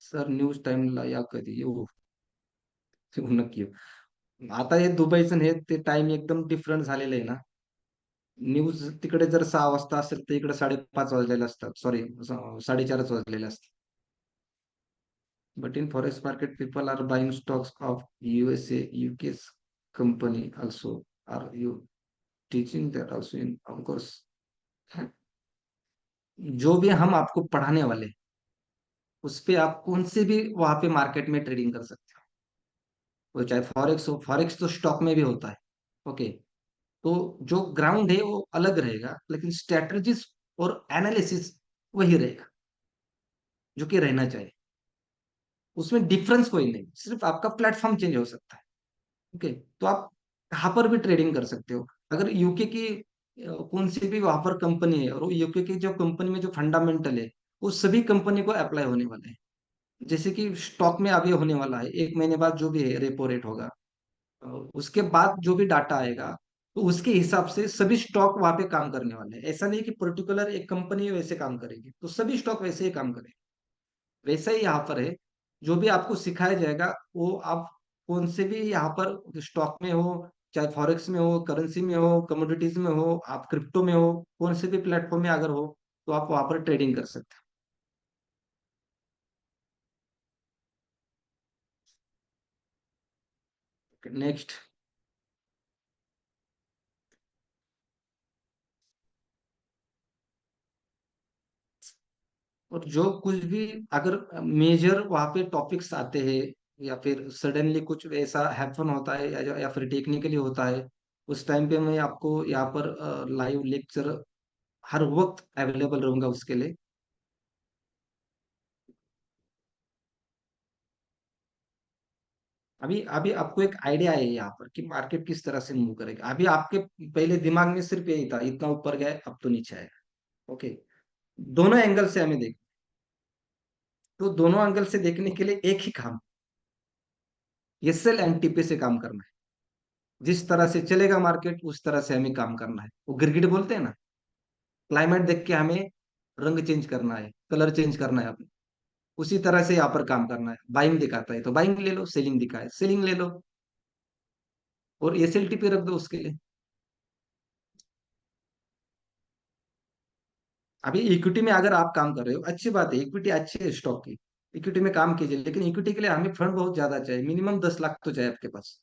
सर न्यूज टाइम या कधी वो नक्की आता हे दुबईचं हे ते टाइम एकदम डिफरंट झालेलं आहे ना. न्यूज तिकडे जर 6 वाजता असेल तर इकडे 5:30 वाजलेले असतात, सॉरी 4:30 वाजलेले असतात. But in forex market people are buying stocks of USA, UK's company also. Are you teaching that also in, of course. जो भी हम आपको पढ़ाने वाले, उस पे आप कौन से भी वहां पे मार्केट में ट्रेडिंग कर सकते हो। वो चाहे फॉरेक्स हो, फॉरेक्स तो स्टॉक में भी होता है। ओके। तो जो ग्राउंड है वो अलग रहेगा, लेकिन स्ट्रेटजीज और एनालिसिस वही रहेगा जो कि रहना चाहिए। उसमें डिफरेंस कोई नहीं, सिर्फ आपका प्लेटफॉर्म चेंज हो सकता है। ओके। तो आप कहाँ पर भी ट्रेडिंग कर सकते हो। अगर यूके की कौन सी भी वहां पर कंपनी है, और यूके की जो कंपनी में जो फंडामेंटल है, वो सभी कंपनी को अप्लाई होने वाले हैं। जैसे कि स्टॉक में अभी होने वाला है, 1 महीने बाद जो भी है रेपो रेट होगा, उसके बाद जो भी डाटा आएगा, तो उसके हिसाब से सभी स्टॉक वहां पे काम करने वाले हैं। ऐसा नहीं कि पर्टिकुलर एक कंपनी वैसे काम करेगी, तो सभी स्टॉक वैसे ही काम करेंगे। वैसा ही यहाँ पर है। जो भी आपको सिखाया जाएगा, वो आप कौन से भी यहाँ पर स्टॉक में हो, चाहे फॉरेक्स में हो, करेंसी में हो, कमोडिटीज में हो, आप क्रिप्टो में हो, कौन से भी प्लेटफॉर्म में अगर हो, तो आप वहां पर ट्रेडिंग कर सकते हो। नेक्स्ट। और जो कुछ भी अगर मेजर वहां पे टॉपिक्स आते हैं, या फिर सडनली कुछ ऐसा हैपन होता है, या फिर टेक्निकली होता है, उस टाइम पे मैं आपको यहाँ पर लाइव लेक्चर हर वक्त अवेलेबल रहूंगा उसके लिए। अभी अभी आपको एक आइडिया है यहाँ पर कि मार्केट किस तरह से मूव करेगा। अभी आपके पहले दिमाग में सिर्फ यही था, इतना ऊपर गया अब तो नीचे आएगा। ओके। दोनों एंगल से हमें देख, तो दोनों एंगल से देखने के लिए एक ही काम, एस एल एंड टीपी से काम करना है। जिस तरह से चलेगा मार्केट उस तरह से हमें काम करना है। वो गिरगिट बोलते हैं ना, क्लाइमेट देख के हमें रंग चेंज करना है, कलर चेंज करना है अपने। उसी तरह से यहाँ पर काम करना है। बाइंग दिखाता है तो बाइंग ले लो, सेलिंग दिखाए सेलिंग ले लो, और एसएलटीपी रख दो उसके लिए। अभी इक्विटी में अगर आप काम कर रहे हो, अच्छी बात है, इक्विटी अच्छी है स्टॉक की, इक्विटी में काम कीजिए। लेकिन इक्विटी के लिए हमें फंड बहुत ज्यादा चाहिए, मिनिमम 10 लाख तो चाहिए आपके पास।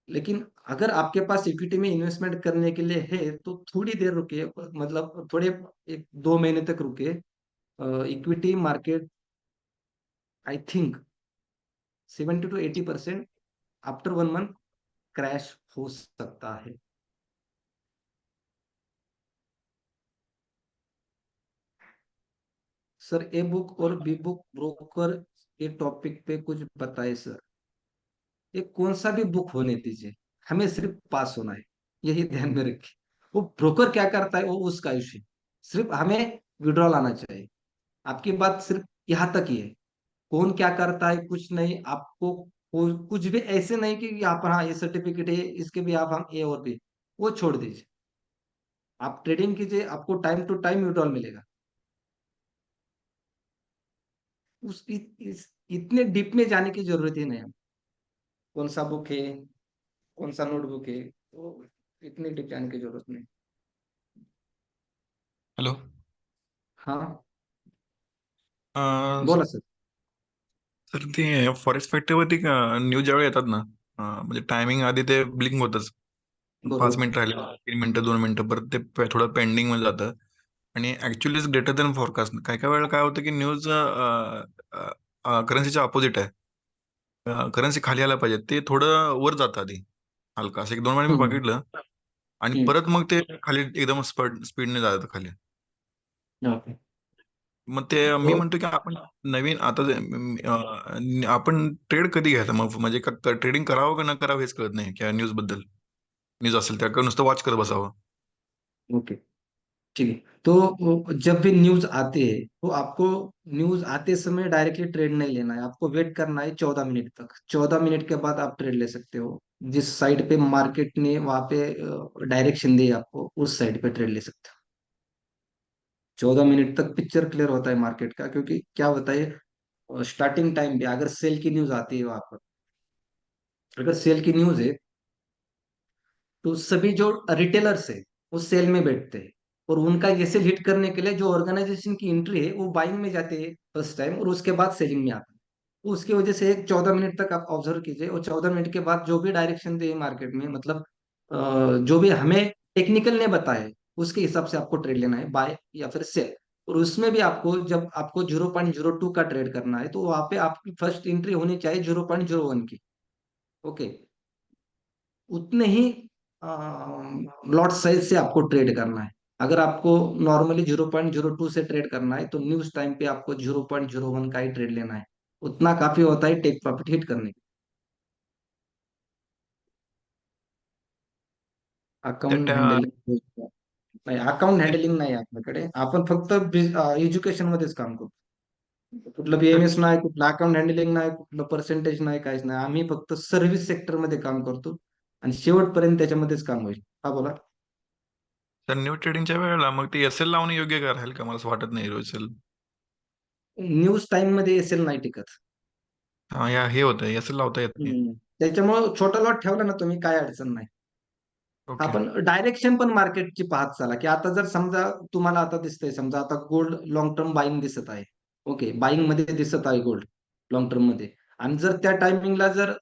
लेकिन अगर आपके पास इक्विटी में इन्वेस्टमेंट करने के लिए है, तो थोड़ी देर रुकिए, मतलब थोड़े 1-2 महीने तक रुकिए। Equity market I think 70 to 80% after 1 month crash हो सकता है। सर ए बुक और बी बुक ब्रोकर के टॉपिक पे कुछ बताए सर। ये कौन सा भी बुक होने दीजिए, हमें सिर्फ पास होना है, यही ध्यान में रखिए। वो ब्रोकर क्या करता है वो उसका इश्यू, सिर्फ हमें विड्रॉल आना चाहिए। आपकी बात सिर्फ यहाँ तक ही है। कौन क्या करता है कुछ नहीं आपको, कुछ भी ऐसे नहीं कि यहाँ पर हाँ ये सर्टिफिकेट है इसके भी आप हम ए और बी, वो छोड़ दीजिए। आप ट्रेडिंग कीजिए, आपको टाइम टू टाइम विड्रॉल मिलेगा। इतने डीप में जाने की जरूरत ही नहीं है। कौन सा बुक है, कौन सा नोटबुक है, तो इतने डीप जाने की जरूरत नहीं। हॅलो. हाँ, अं, बोला सर। सर ते फॉरेस्ट फॅक्टरीवरती न्यूज ज्यावेळी येतात ना, म्हणजे टायमिंग आधी ते ब्लिंक होतच. 5 मिनिट बरोबर. राहिले, 3 मिनिटं, 2 मिनिटं, परत ते थोडं पेंडिंग मध्ये जातं. आणि actually is greater than forecast. काय काय वेळेला काय होतं की न्यूज करन्सीच्या अपोजिट आहे. करन्सी खाली आला पाहिजे, ते थोडं वर जातं आधी, हलका असं 1-2 वेळा मी हम्म. बघितलं. आणि हम्म. परत मग ते खाली एकदम स्पीडने जातं खाली. ओके. मग ते मी तो म्हणतो की आपण नवीन आता आपण ट्रेड कधी घ्यायचा मग, म्हणजे ट्रेडिंग करावं का न करावं हेच कळत नाही, की न्यूज बद्दल. न्यूज असेल त्या नुसतं वॉच करत बसावं. ओके, ठीक है। तो जब भी न्यूज आती है तो आपको न्यूज आते समय डायरेक्टली ट्रेड नहीं लेना है, आपको वेट करना है 14 मिनट तक। 14 मिनट के बाद आप ट्रेड ले सकते हो। जिस साइड पे मार्केट ने वहां पे डायरेक्शन दी आपको, उस साइड पे ट्रेड ले सकते हो। 14 मिनट तक पिक्चर क्लियर होता है मार्केट का, क्योंकि क्या होता है स्टार्टिंग टाइम पे अगर सेल की न्यूज आती है वहां पर, अगर सेल की न्यूज है तो सभी जो रिटेलर्स है वो सेल में बैठते हैं, और उनका ये सेल हिट करने के लिए जो ऑर्गेनाइजेशन की एंट्री है वो बाइंग में जाते हैं फर्स्ट टाइम, और उसके बाद सेलिंग में आते हैं। तो उसकी वजह से एक 14 मिनट तक आप ऑब्जर्व कीजिए, और 14 मिनट के बाद जो भी डायरेक्शन दे मार्केट में, मतलब जो भी हमें टेक्निकल ने बताया उसके हिसाब से आपको ट्रेड लेना है, बाय या फिर सेल। और उसमें भी आपको जब आपको 0.02 का ट्रेड करना है तो वहां पे आपकी फर्स्ट एंट्री होनी चाहिए 0.01 की। ओके, उतने ही लॉट साइज से आपको ट्रेड करना है। अगर आपको नॉर्मली 0.02 से ट्रेड करना है तो न्यूज टाइम पे आपको 0.01 का ही ट्रेड लेना है। उतना काफी होता है टेक प्रॉफिट हिट करने के। त्या अकाउंट त्या हँडलिंग नाही, अकाउंट हँडलिंग नाही आपल्याकडे, आपण फक्त एज्युकेशन मध्येच काम करतो। कुठलं बीएमएस नाही, कुठलं अकाउंट हँडलिंग नाही, कुठलं पर्सेंटेज नाही, काहीच नाही। आम्ही फक्त सर्व्हिस सेक्टर मध्ये काम करतो आणि शेवटपर्यंत त्याच्यामध्येच काम होईल। हा बोला। त्या न्यूज ट्रेडिंगच्या वेळेला मग ते एस एल लावणं योग्य का राहील का, मला असं वाटत नाही एल. न्यूज टाइम मध्ये एसएल नाही टिकत। हा, या हे होतं, एस एल लावता येत नाही. त्याच्यामुळे छोटा लॉट ठेवला ना तुम्ही, काय अडचण नाही। ओके. आपण डायरेक्शन पण मार्केटची पाहत चाला, की आता जर समजा तुम्हाला आता दिसतंय, समजा आता गोल्ड लॉंग टर्म बाईंग दिसत आहे। ओके, बाईंग मध्ये दिसत आहे गोल्ड लॉंग टर्म मध्ये, आणि जर त्या टायमिंगला जर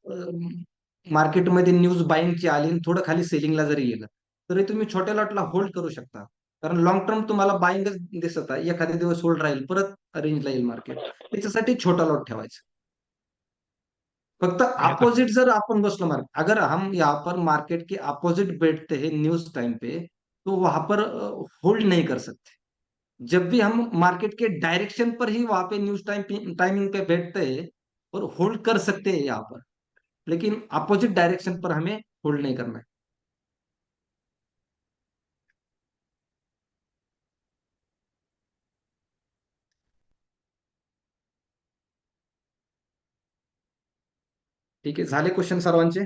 मार्केटमध्ये न्यूज बाईंगची आली आणि थोडं खाली सेलिंगला जरी गेलं, तरी तुम्ही छोट्या लॉटला होल्ड करू शकता। कारण लॉंग टर्म तुम्हाला बाईंगच दिसत आहे, एखादे दिवस होल्ड राहील, परत रेंजला येईल मार्केट, त्याच्यासाठी छोटा लॉट ठेवायचा। फक्त नाही आता अपोजिट जर अपन बसलो मार्केट, अगर हम यहाँ पर मार्केट के अपोजिट बैठते हैं न्यूज टाइम पे, तो वहां पर होल्ड नहीं कर सकते। जब भी हम मार्केट के डायरेक्शन पर ही वहां पे न्यूज टाइमिंग पे बैठते हैं और होल्ड कर सकते हैं यहाँ पर, लेकिन अपोजिट डायरेक्शन पर हमें होल्ड नहीं करना है। ठीक आहे, झाले क्वेश्चन सर्वांचे?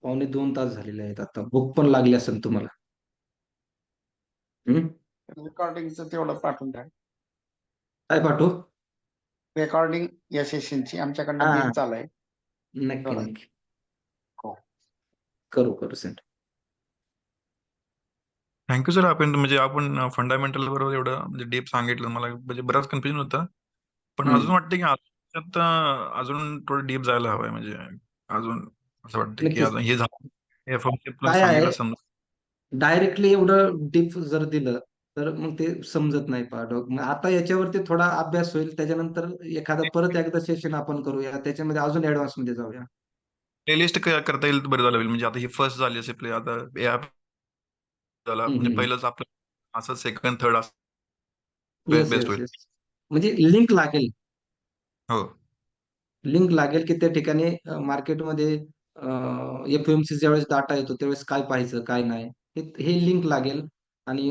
1.25 तास झालेले आहेत, आता भूक पण लागली असेल तुम्हाला। हम्म. रेकॉर्डिंगचं तेवढं पाठवून द्या. काय पाठवू? रेकॉर्डिंग या सेशनची हा आमच्याकडनं हा, बीट चालू आहे. नक्की तेवढं नक्की, हो. करू करू सेंड। Thank you sir. आपण म्हणजे आपण फंडामेंटल बरोबर एवढं म्हणजे डीप सांगितलं, मला म्हणजे बराच कन्फ्युजन होता. पण अजून हम्म, वाटतं की त्याच्यात अजून थोडं डीप जायला हवंय, म्हणजे अजून असं वाटतं की नक्कीच। अजून हे झालं, एफएमसी प्लस काय आहे, सांगितलं समजा. डायरेक्टली एवढं डीप जर दिलं तर मग ते समजत नाही पाडक। मग आता याच्यावरती थोडा अभ्यास होईल, त्याच्यानंतर एखादा परत एकदा सेशन आपण करूया, त्याच्यामध्ये अजून ऍडव्हान्स मध्ये जाऊया। प्लेलिस्ट करता येईल तर बरं झालं होईल. म्हणजे आता ही फर्स्ट झाली असे प्ले, आता हे ऍप झाला म्हणजे पहिलंच आपलं असं सेकंड थर्ड असं येस बेस्ट येस होईल. येस. म्हणजे लिंक लागेल. हो. लिंक लागेल की त्या ठिकाणी मार्केटमध्ये एफएमसी ज्यावेळेस डाटा येतो त्यावेळेस काय पाहायचं काय नाही, हे लिंक लागेल. आणि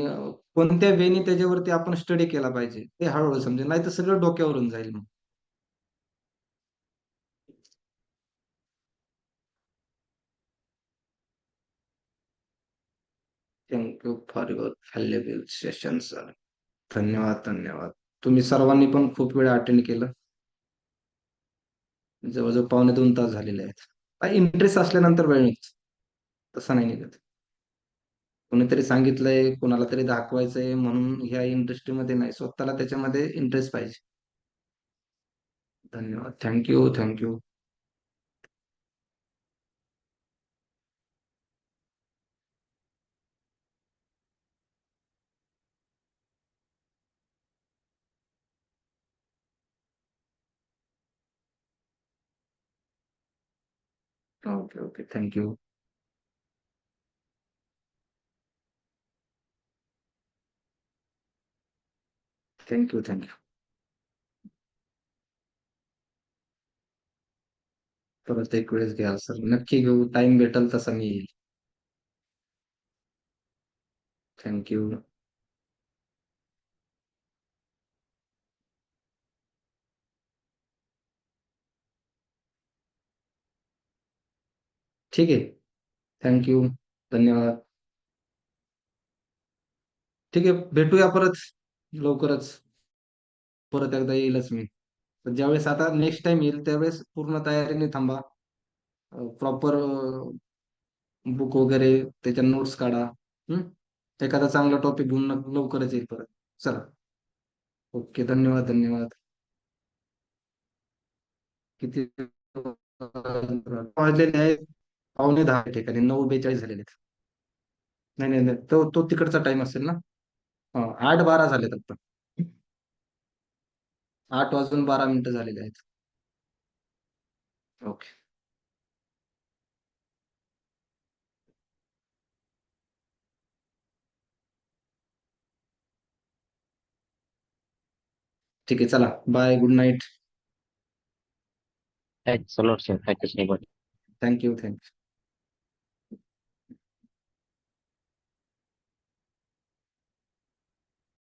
कोणत्या वेने त्याच्यावरती आपण स्टडी केला पाहिजे ते हळूहळू समजेल, नाही तर सगळं डोक्यावरून जाईल मग. Thank you for your valuable session sir. धन्यवाद धन्यवाद. तुम्ही सर्वांनी पण खूप वेळ अटेंड केलं. जवळजवळ 2.25 तास झालेले आहेत. इंटरेस्ट असल्यानंतर वेळ निघतो, तसा नाही निघत. कोणीतरी सांगितलंय, कोणाला तरी दाखवायचंय म्हणून ह्या इंडस्ट्रीमध्ये नाही, स्वतःला त्याच्यामध्ये इंटरेस्ट पाहिजे. धन्यवाद. Thank you thank you. Okay okay thank you. Thank you thank you. परत एक वेळेस घ्या सर, नक्की घेऊ, टाइम भेटेल तसा मी येईल. थँक्यू. ठीक आहे. थँक्यू. धन्यवाद. ठीक आहे, भेटूया परत लवकरच. परत एकदा येईलच मी. तर ज्यावेळेस आता नेक्स्ट टाइम येईल त्यावेळेस पूर्ण तयारीने थांबा. प्रॉपर बुक वगैरे, त्याच्या नोट्स काढा. हम्म. एखादा चांगला टॉपिक घेऊन लवकरच येईल परत. चला. ओके धन्यवाद धन्यवाद. किती वाजलेले आहेत? 9:45 या ठिकाणी 9:42 झालेले आहेत. नाही नाही नाही, तो तो तिकडचा टाइम असेल ना. हा, 8:12 झालेत आता. 8:12 झालेले आहेत. ओके. ठीक आहे, चला bye, good night. Thanks a lot, sir. Thank you so much. Thank you thank you.